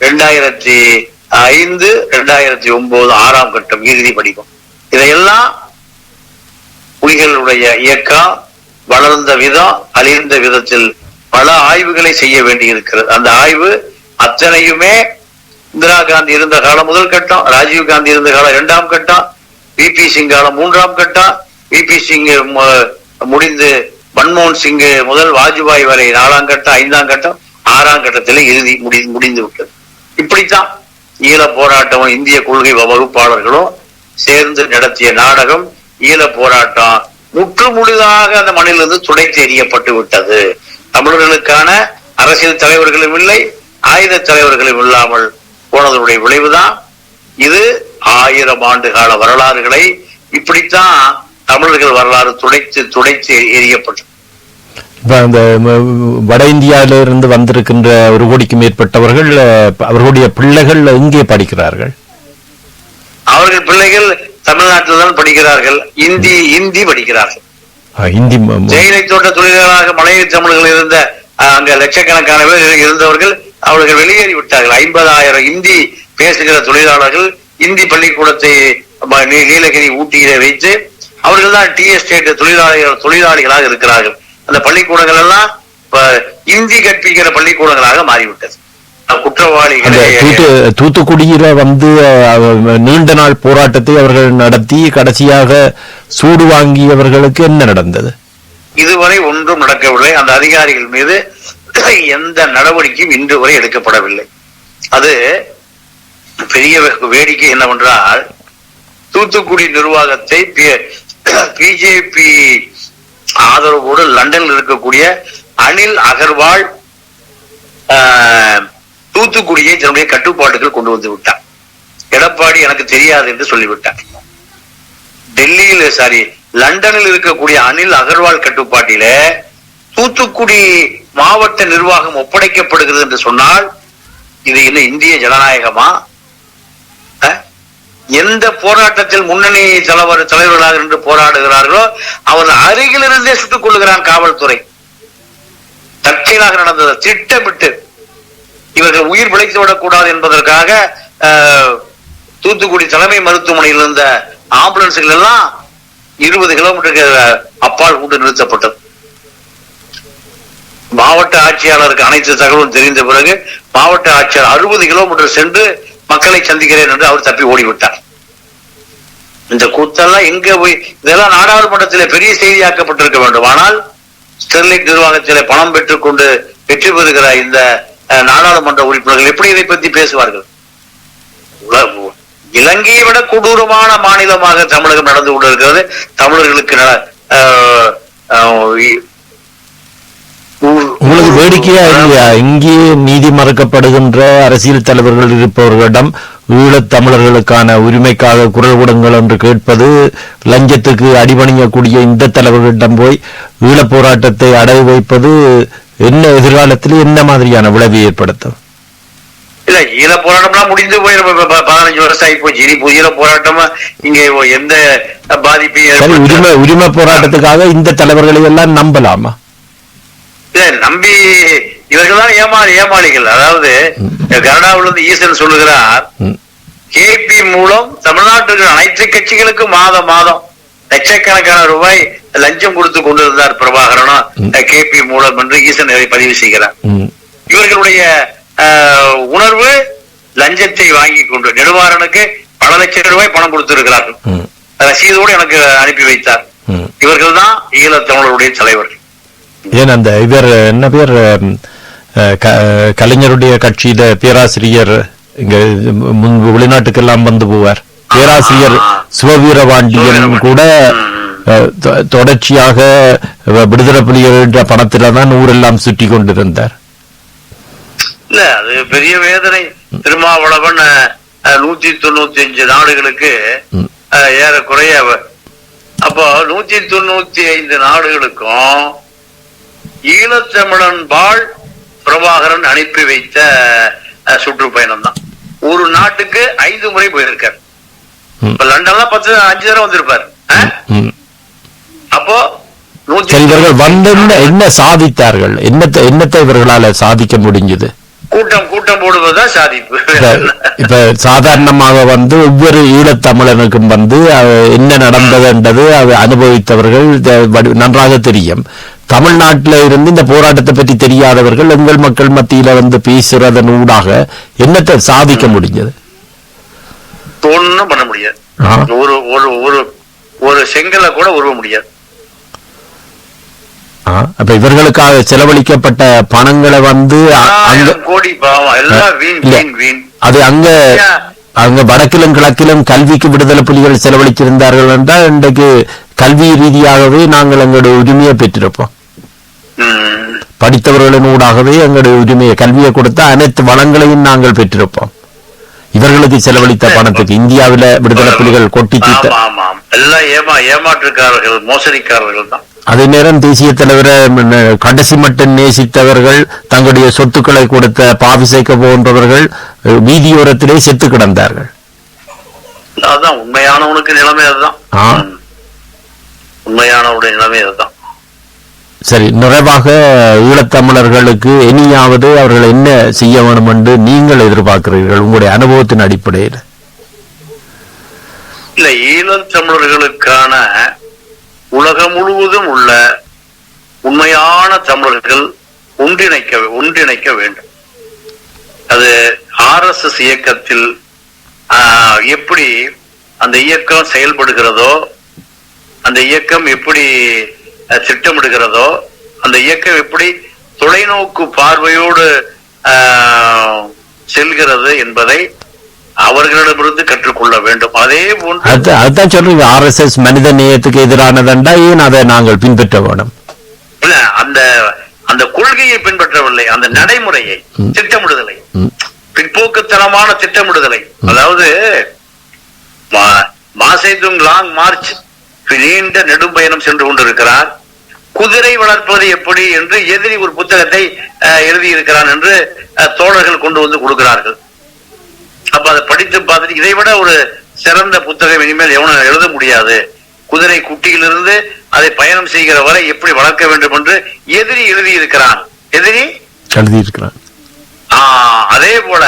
2005, 2009 6ஆம் கட்டம் இறுதி படிக்கும். இதையெல்லாம் புலிகளுடைய இயக்கம் வளர்ந்த விதம், அழிந்த விதத்தில் பல ஆய்வுகளை செய்ய வேண்டி இருக்கிறது. அந்த ஆய்வு அத்தனையுமே இந்திரா காந்தி இருந்த காலம் முதல் கட்டம், ராஜீவ் காந்தி இருந்த காலம் 2ஆம் கட்டம், விபி சிங் காலம் 3ஆம் கட்டம், விபி சிங் முடிந்து மன்மோகன் சிங் முதல் வாஜ்பாய் வரை 4ஆம் கட்டம், 5ஆம் கட்டம், 6ஆம் கட்டத்தில் இறுதி முடிந்து விட்டது. இப்படித்தான் ஈழ போராட்டமும் இந்திய கொள்கை வகுப்பாளர்களும் சேர்ந்து நடத்திய நாடகம். ஈழ போராட்டம் முற்று முழுதாக அந்த மண்ணிலிருந்து துடைத்து எறியப்பட்டு விட்டது. தமிழர்களுக்கான அரசியல் தலைவர்களும் இல்லை, ஆயுத தலைவர்களும் இல்லாமல் போனதனுடைய விளைவுதான் இது. 1000 ஆண்டு கால வரலாறுகளை இப்படித்தான் தமிழர்கள் வரலாறு துடைத்து எரியப்பட்டது. இப்ப அந்த வட இந்தியாவிலிருந்து வந்திருக்கின்ற 1 கோடிக்கும் மேற்பட்டவர்கள், அவர்களுடைய பிள்ளைகள் எங்கே படிக்கிறார்கள்? அவர்கள் பிள்ளைகள் தமிழ்நாட்டில் தான் படிக்கிறார்கள். இந்தி படிக்கிறார்கள். தேயிலை தோட்ட தொழிலாளராக மலைய தமிழர்கள் இருந்த அங்க லட்சக்கணக்கான பேர் இருந்தவர்கள் அவர்கள் வெளியேறி விட்டார்கள். 50,000 இந்தி பேசுகிற தொழிலாளர்கள் இந்தி பள்ளிக்கூடத்தை நீலகிரி ஊட்டியிலே வைத்து அவர்கள் தான் டி எஸ்டேட் தொழிலாளிகளாக இருக்கிறார்கள். அந்த பள்ளிக்கூடங்கள் எல்லாம் இந்தி கற்பிக்கிற பள்ளிக்கூடங்களாக மாறிவிட்டது. குற்றவாளிகளை தூத்துக்குடியில நீண்ட நாள் போராட்டத்தை அவர்கள் நடத்தி கடைசியாக சூடு வாங்கியவர்களுக்கு என்ன நடந்தது? இதுவரை ஒன்றும் நடக்கவில்லை. அந்த அதிகாரிகள் மீது எந்த நடவடிக்கையும் இன்று வரை எடுக்கப்படவில்லை. அது பெரிய வேடிக்கை என்னவென்றால், தூத்துக்குடி நிர்வாகத்தை பிஜேபி ஆதரவோடு லண்டனில் இருக்கக்கூடிய அனில் அகர்வால் தூத்துக்குடியை தன்னுடைய கட்டுப்பாட்டுகள் கொண்டு வந்து விட்டார். எடப்பாடி எனக்கு தெரியாது என்று சொல்லிவிட்டார். லண்டனில் இருக்கக்கூடிய அனில் அகர்வால் கட்டுப்பாட்டில தூத்துக்குடி மாவட்ட நிர்வாகம் ஒப்படைக்கப்படுகிறது என்று சொன்னால் இது என்ன இந்திய ஜனநாயகமா? எந்த போராட்டத்தில் முன்னணி தலைவர்களாக இருந்து போராடுகிறார்களோ அவர்கள் அருகிலிருந்தே சுட்டுக் கொள்ளுகிறான் காவல்துறை. தற்செயலாக நடந்தது, திட்டமிட்டு இவர்கள் உயிர் பிழைத்து விடக்கூடாது என்பதற்காக தூத்துக்குடி தலைமை மருத்துவமனையில் இருந்த ஆம்புலன்ஸ்கள் எல்லாம் 20 கிலோமீட்டருக்கு அப்பால் கொண்டு நிறுத்தப்பட்டது. மாவட்ட ஆட்சியாளருக்கு அனைத்து தகவலும் தெரிந்த பிறகு மாவட்ட ஆட்சியாளர் 60 கிலோமீட்டர் சென்று மக்களை சந்திக்கிறேன் என்று அவர் தப்பி ஓடிவிட்டார். இந்த கூத்தெல்லாம் எங்க போய், இதெல்லாம் நாடாளுமன்றத்திலே பெரிய செய்தியாக்கப்பட்டிருக்க வேண்டும். ஆனால் ஸ்டெர்லைட் நிர்வாகத்திலே பணம் பெற்றுக்கொண்டு வெற்றி பெறுகிற இந்த நாடாளுமன்ற உறுப்பினர்கள் எப்படி இதை பற்றி பேசுவார்கள்? இலங்கையை விட கொடூரமான மாநிலமாக தமிழகம் நடந்து கொண்டிருக்கிறது. தமிழர்களுக்கு உங்களுக்கு வேடிக்கையா இல்லையா? இங்கே நீதி மறுக்கப்படுகின்ற அரசியல் தலைவர்கள் இருப்பவர்களிடம் ஈழத் தமிழர்களுக்கான உரிமைக்காக குரல் கொடுங்கள் என்று கேட்பது, லஞ்சத்துக்கு அடிபணியக்கூடிய இந்த தலைவர்களிடம் போய் ஈழப் போராட்டத்தை அடகு வைப்பது என்ன எதிர்காலத்தில் என்ன மாதிரியான விளைவை ஏற்படுத்தும்? இல்ல, ஈழ போராட்டம்லாம் முடிந்து போய் 15 வருஷம் ஆகி போச்சு. இனி ஈழ போராட்டமா இங்க எந்த பாதிப்பையும் உரிமை போராட்டத்துக்காக இந்த தலைவர்களை எல்லாம் நம்பலாமா? நம்பி இவர்கள் தான் ஏமாளிகள். அதாவது கனடாவிலிருந்து ஈசன் சொல்லுகிறார், கேபி மூலம் தமிழ்நாட்டுக்கு அனைத்து கட்சிகளுக்கும் மாதம் லட்சக்கணக்கான ரூபாய் லஞ்சம் கொடுத்து கொண்டிருந்தார் பிரபாகரனும் கேபி மூலம் என்று ஈசன் பதிவு செய்கிறார். இவர்களுடைய உணர்வு லஞ்சத்தை வாங்கி கொண்டு நெடுவாரனுக்கு பல லட்சம் ரூபாய் பணம் கொடுத்திருக்கிறார்கள். ரசீதோடு எனக்கு அனுப்பி வைத்தார். இவர்கள் தான் ஈழத் தமிழருடைய தலைவர்கள். ஏன் அந்த இவர் என்ன பேர், கலைஞருடைய கட்சியில பேராசிரியர் இங்க முன்பு வெளிநாட்டுக்கெல்லாம் வந்து போவார், பேராசிரியர் சிவவீரபாண்டியன் கூட தொடர்ச்சியாக விடுதலை புலிகள் பணத்தில தான் ஊரெல்லாம் சுற்றி கொண்டிருந்தார். இல்ல, அது பெரிய வேதனை. திருமாவளவன் 195 நாடுகளுக்கு ஏறக்குறைய, அப்போ 195 நாடுகளுக்கும் ஈழத்தமிழன் வாழ் பிரபாகரன் அனுப்பி வைத்த சுற்றுப்பயணம் தான். ஒரு நாட்டுக்கு 5 முறை போயிருக்கார். இப்ப லண்டன்ல 5 தடவை வந்திருப்பார். அப்போ இவர்கள் வந்து என்ன சாதித்தார்கள்? என்னத்தை இவர்களால சாதிக்க முடிஞ்சது? கூட்டம் போடுவதுதான் சாதிப்பு. இப்ப சாதாரணமாக வந்து ஒவ்வொரு ஈழத்தமிழனுக்கும் வந்து என்ன நடந்தது என்றது அனுபவித்தவர்கள் நன்றாக தெரியும். தமிழ்நாட்டில இருந்து இந்த போராட்டத்தை பற்றி தெரியாதவர்கள் எங்கள் மக்கள் மத்தியில வந்து பேசுறதன் ஊடாக என்னத்தை சாதிக்க முடிஞ்சது? ஒண்ணும் பண்ண முடியாது. ஒரு செங்கலை கூட உருவ முடியாது. அப்ப இவர்களுக்காக செலவழிக்கப்பட்ட பணங்களை வந்து கோடி அது அங்க வடக்கிலும் கிழக்கிலும் கல்விக்கு விடுதலை புலிகள் செலவழிச்சிருந்தார்கள் என்றால் இன்றைக்கு கல்வி ரீதியாகவே நாங்கள் எங்களுடைய உரிமையை பெற்றிருப்போம். படித்தவர்களின் ஊடாகவே எங்களுடைய உரிமையை, கல்வியை கொடுத்த அனைத்து வளங்களையும் நாங்கள் பெற்றிருப்போம். இவர்களுக்கு செலவழித்த பணத்துக்கு இந்தியாவில விடுதலை புலிகள் கொட்டி தீர்த்த ஏமாற்றுக்காரர்கள், மோசடிக்காரர்கள் தான். அதே நேரம் தேசிய தலைவரை கடைசி மட்டும் நேசித்தவர்கள், தங்களுடைய சொத்துக்களை கொடுத்த பாவிசைக்க போன்றவர்கள் வீதியோரத்திலே செத்து கிடந்தார்கள். அதுதான் உண்மையானவனுக்கு நிலைமை. அதுதான் உண்மையானவருடைய நிலைமை. அதுதான் சரி. நிறைவாக ஈழத்தமிழர்களுக்கு இனியாவது அவர்கள் என்ன செய்ய வேண்டும் என்று நீங்கள் எதிர்பார்க்கிறீர்கள் உங்களுடைய அனுபவத்தின் அடிப்படையில்? இல்ல, ஈழத்தமிழர்களுக்கான உலகம் முழுவதும் உள்ள உண்மையான தமிழர்கள் ஒன்றிணைக்க வேண்டும். அது RSS இயக்கத்தில் எப்படி அந்த இயக்கம் செயல்படுகிறதோ, அந்த இயக்கம் எப்படி திட்டமிடுகிறதோ, அந்த இயக்கம் எப்படி தொலைநோக்கு பார்வையோடு செல்கிறது என்பதை அவர்களிடமிருந்து கற்றுக்கொள்ள வேண்டும். அதே போன்று அதுதான் சொல்றீங்க, RSS மனித நேயத்துக்கு எதிரானதண்டா, ஏன் அதை நாங்கள் பின்பற்ற வேணும்? இல்ல, அந்த அந்த கொள்கையை பின்பற்றவில்லை, அந்த நடைமுறையை, திட்டமிடுதலை, பிற்போக்குத்தனமான திட்டமிடுதலை. அதாவது மாசேதுங் லாங் மார்ச், நீண்ட நெடும் பயணம் சென்று கொண்டிருக்கிறார். குதிரை வளர்ப்பது எப்படி என்று எதிரி ஒரு புத்தகத்தை எழுதியிருக்கிறான் என்று தோழர்கள் கொண்டு வந்து கொடுக்கிறார்கள். அப்ப அதை படித்து பார்த்துட்டு, இதை விட ஒரு சிறந்த புத்தகம் இனிமேல் எவனும் எழுத முடியாது, குதிரை குட்டியிலிருந்து அதை பயணம் செய்கிற வரை எப்படி வளர்க்க வேண்டும் என்று எதிரி எழுதியிருக்கிறான். எதிரி எழுதியிருக்கிறான். அதே போல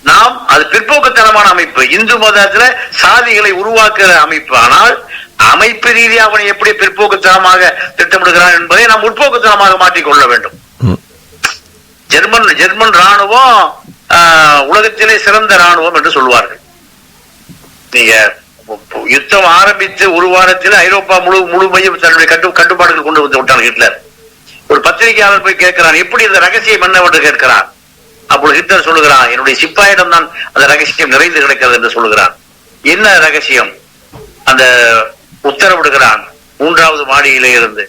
நாம், அது பிற்போக்குத்தனமான அமைப்பு, இந்து மதத்துல சாதிகளை உருவாக்குற அமைப்பு. ஆனால் அமைப்பு ரீதியாக அவனை எப்படி பிற்போக்குத்தனமாக திட்டமிடுகிறான் என்பதை நாம் முற்போக்குத்தனமாக மாற்றிக்கொள்ள வேண்டும். ஜெர்மன் ராணுவம் உலகத்திலே சிறந்த ராணுவம் என்று சொல்வார்கள். நீங்க யுத்தம் ஆரம்பித்து ஒரு வாரத்தில் ஐரோப்பா முழுமையும் தன்னுடைய கட்டுப்பாடுகள் கொண்டு வந்து விட்டான் ஹிட்லர். ஒரு பத்திரிகையாளர் போய் கேட்கிறான், எப்படி இந்த ரகசியம் என்னவென்று கேட்கிறான். அப்பொழுது ஹிட்லர் சொல்லுகிறான், என்னுடைய சிப்பாயிடம் தான் அந்த ரகசியம் நிறைந்து கிடக்கிறது என்று சொல்லுகிறான். என்ன ரகசியம்? அந்த உத்தரவிடுகிறான், 3வது மாடியிலே இருந்து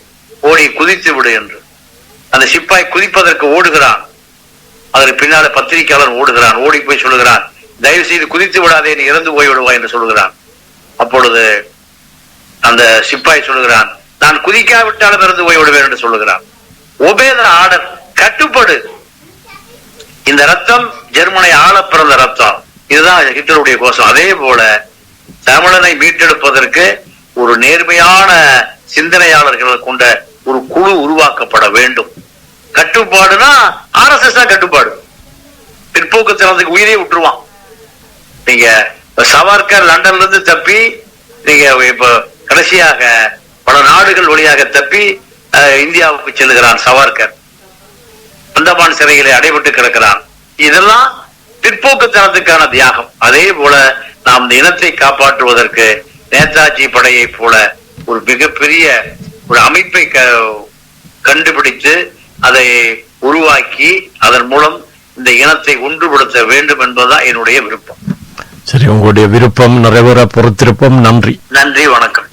ஓடி குதித்து விடு என்று. அந்த சிப்பாய் குதிப்பதற்கு ஓடுகிறான். அதற்கு பின்னால பத்திரிகையாளர் ஓடுகிறான். ஓடி போய் சொல்லுகிறான், தயவு செய்து குதித்து விடாதே, நீ இறந்து போய் விடுவாய் என்று சொல்லுகிறான். அப்பொழுது அந்த சிப்பாய் சொல்லுகிறான், நான் குதிக்காவிட்டாலும் இறந்து போய் விடுவேன் என்று சொல்லுகிறான். ஒபே தி ஆர்டர், கட்டுப்படு. இந்த ரத்தம் ஜெர்மனை ஆள பிறந்த ரத்தம். இதுதான் ஹிட்லருடைய கோஷம். அதே போல தமிழனை மீட்டெடுப்பதற்கு ஒரு நேர்மையான சிந்தனையாளர்கள் கொண்ட ஒரு குழு உருவாக்கப்பட வேண்டும். கட்டுப்பாடுனா RSS தான் கட்டுப்பாடு. பிற்போக்குத்தனத்துக்கு உயிரே விட்டுருவான். நீங்க சவார்கர் லண்டன்ல இருந்து தப்பி, நீங்க இப்ப கடைசியாக பல நாடுகள் வழியாக தப்பி இந்தியாவுக்கு செல்லுகிறான் சவார்கர். அந்தமான் சிறைகளை அடைபட்டு கிடக்கிறான். இதெல்லாம் பிற்போக்குத்தனத்துக்கான தியாகம். அதே போல நாம் இந்த இனத்தை காப்பாற்றுவதற்கு நேதாஜி படையை போல ஒரு மிகப்பெரிய ஒரு அமைப்பை கண்டுபிடித்து அதை உருவாக்கி அதன் மூலம் இந்த இனத்தை ஒன்றுபடுத்த வேண்டும் என்பதுதான் என்னுடைய விருப்பம். சரி, உங்களுடைய விருப்பம் நிறைவேற பொறுத்திருப்போம். நன்றி. நன்றி, வணக்கம்.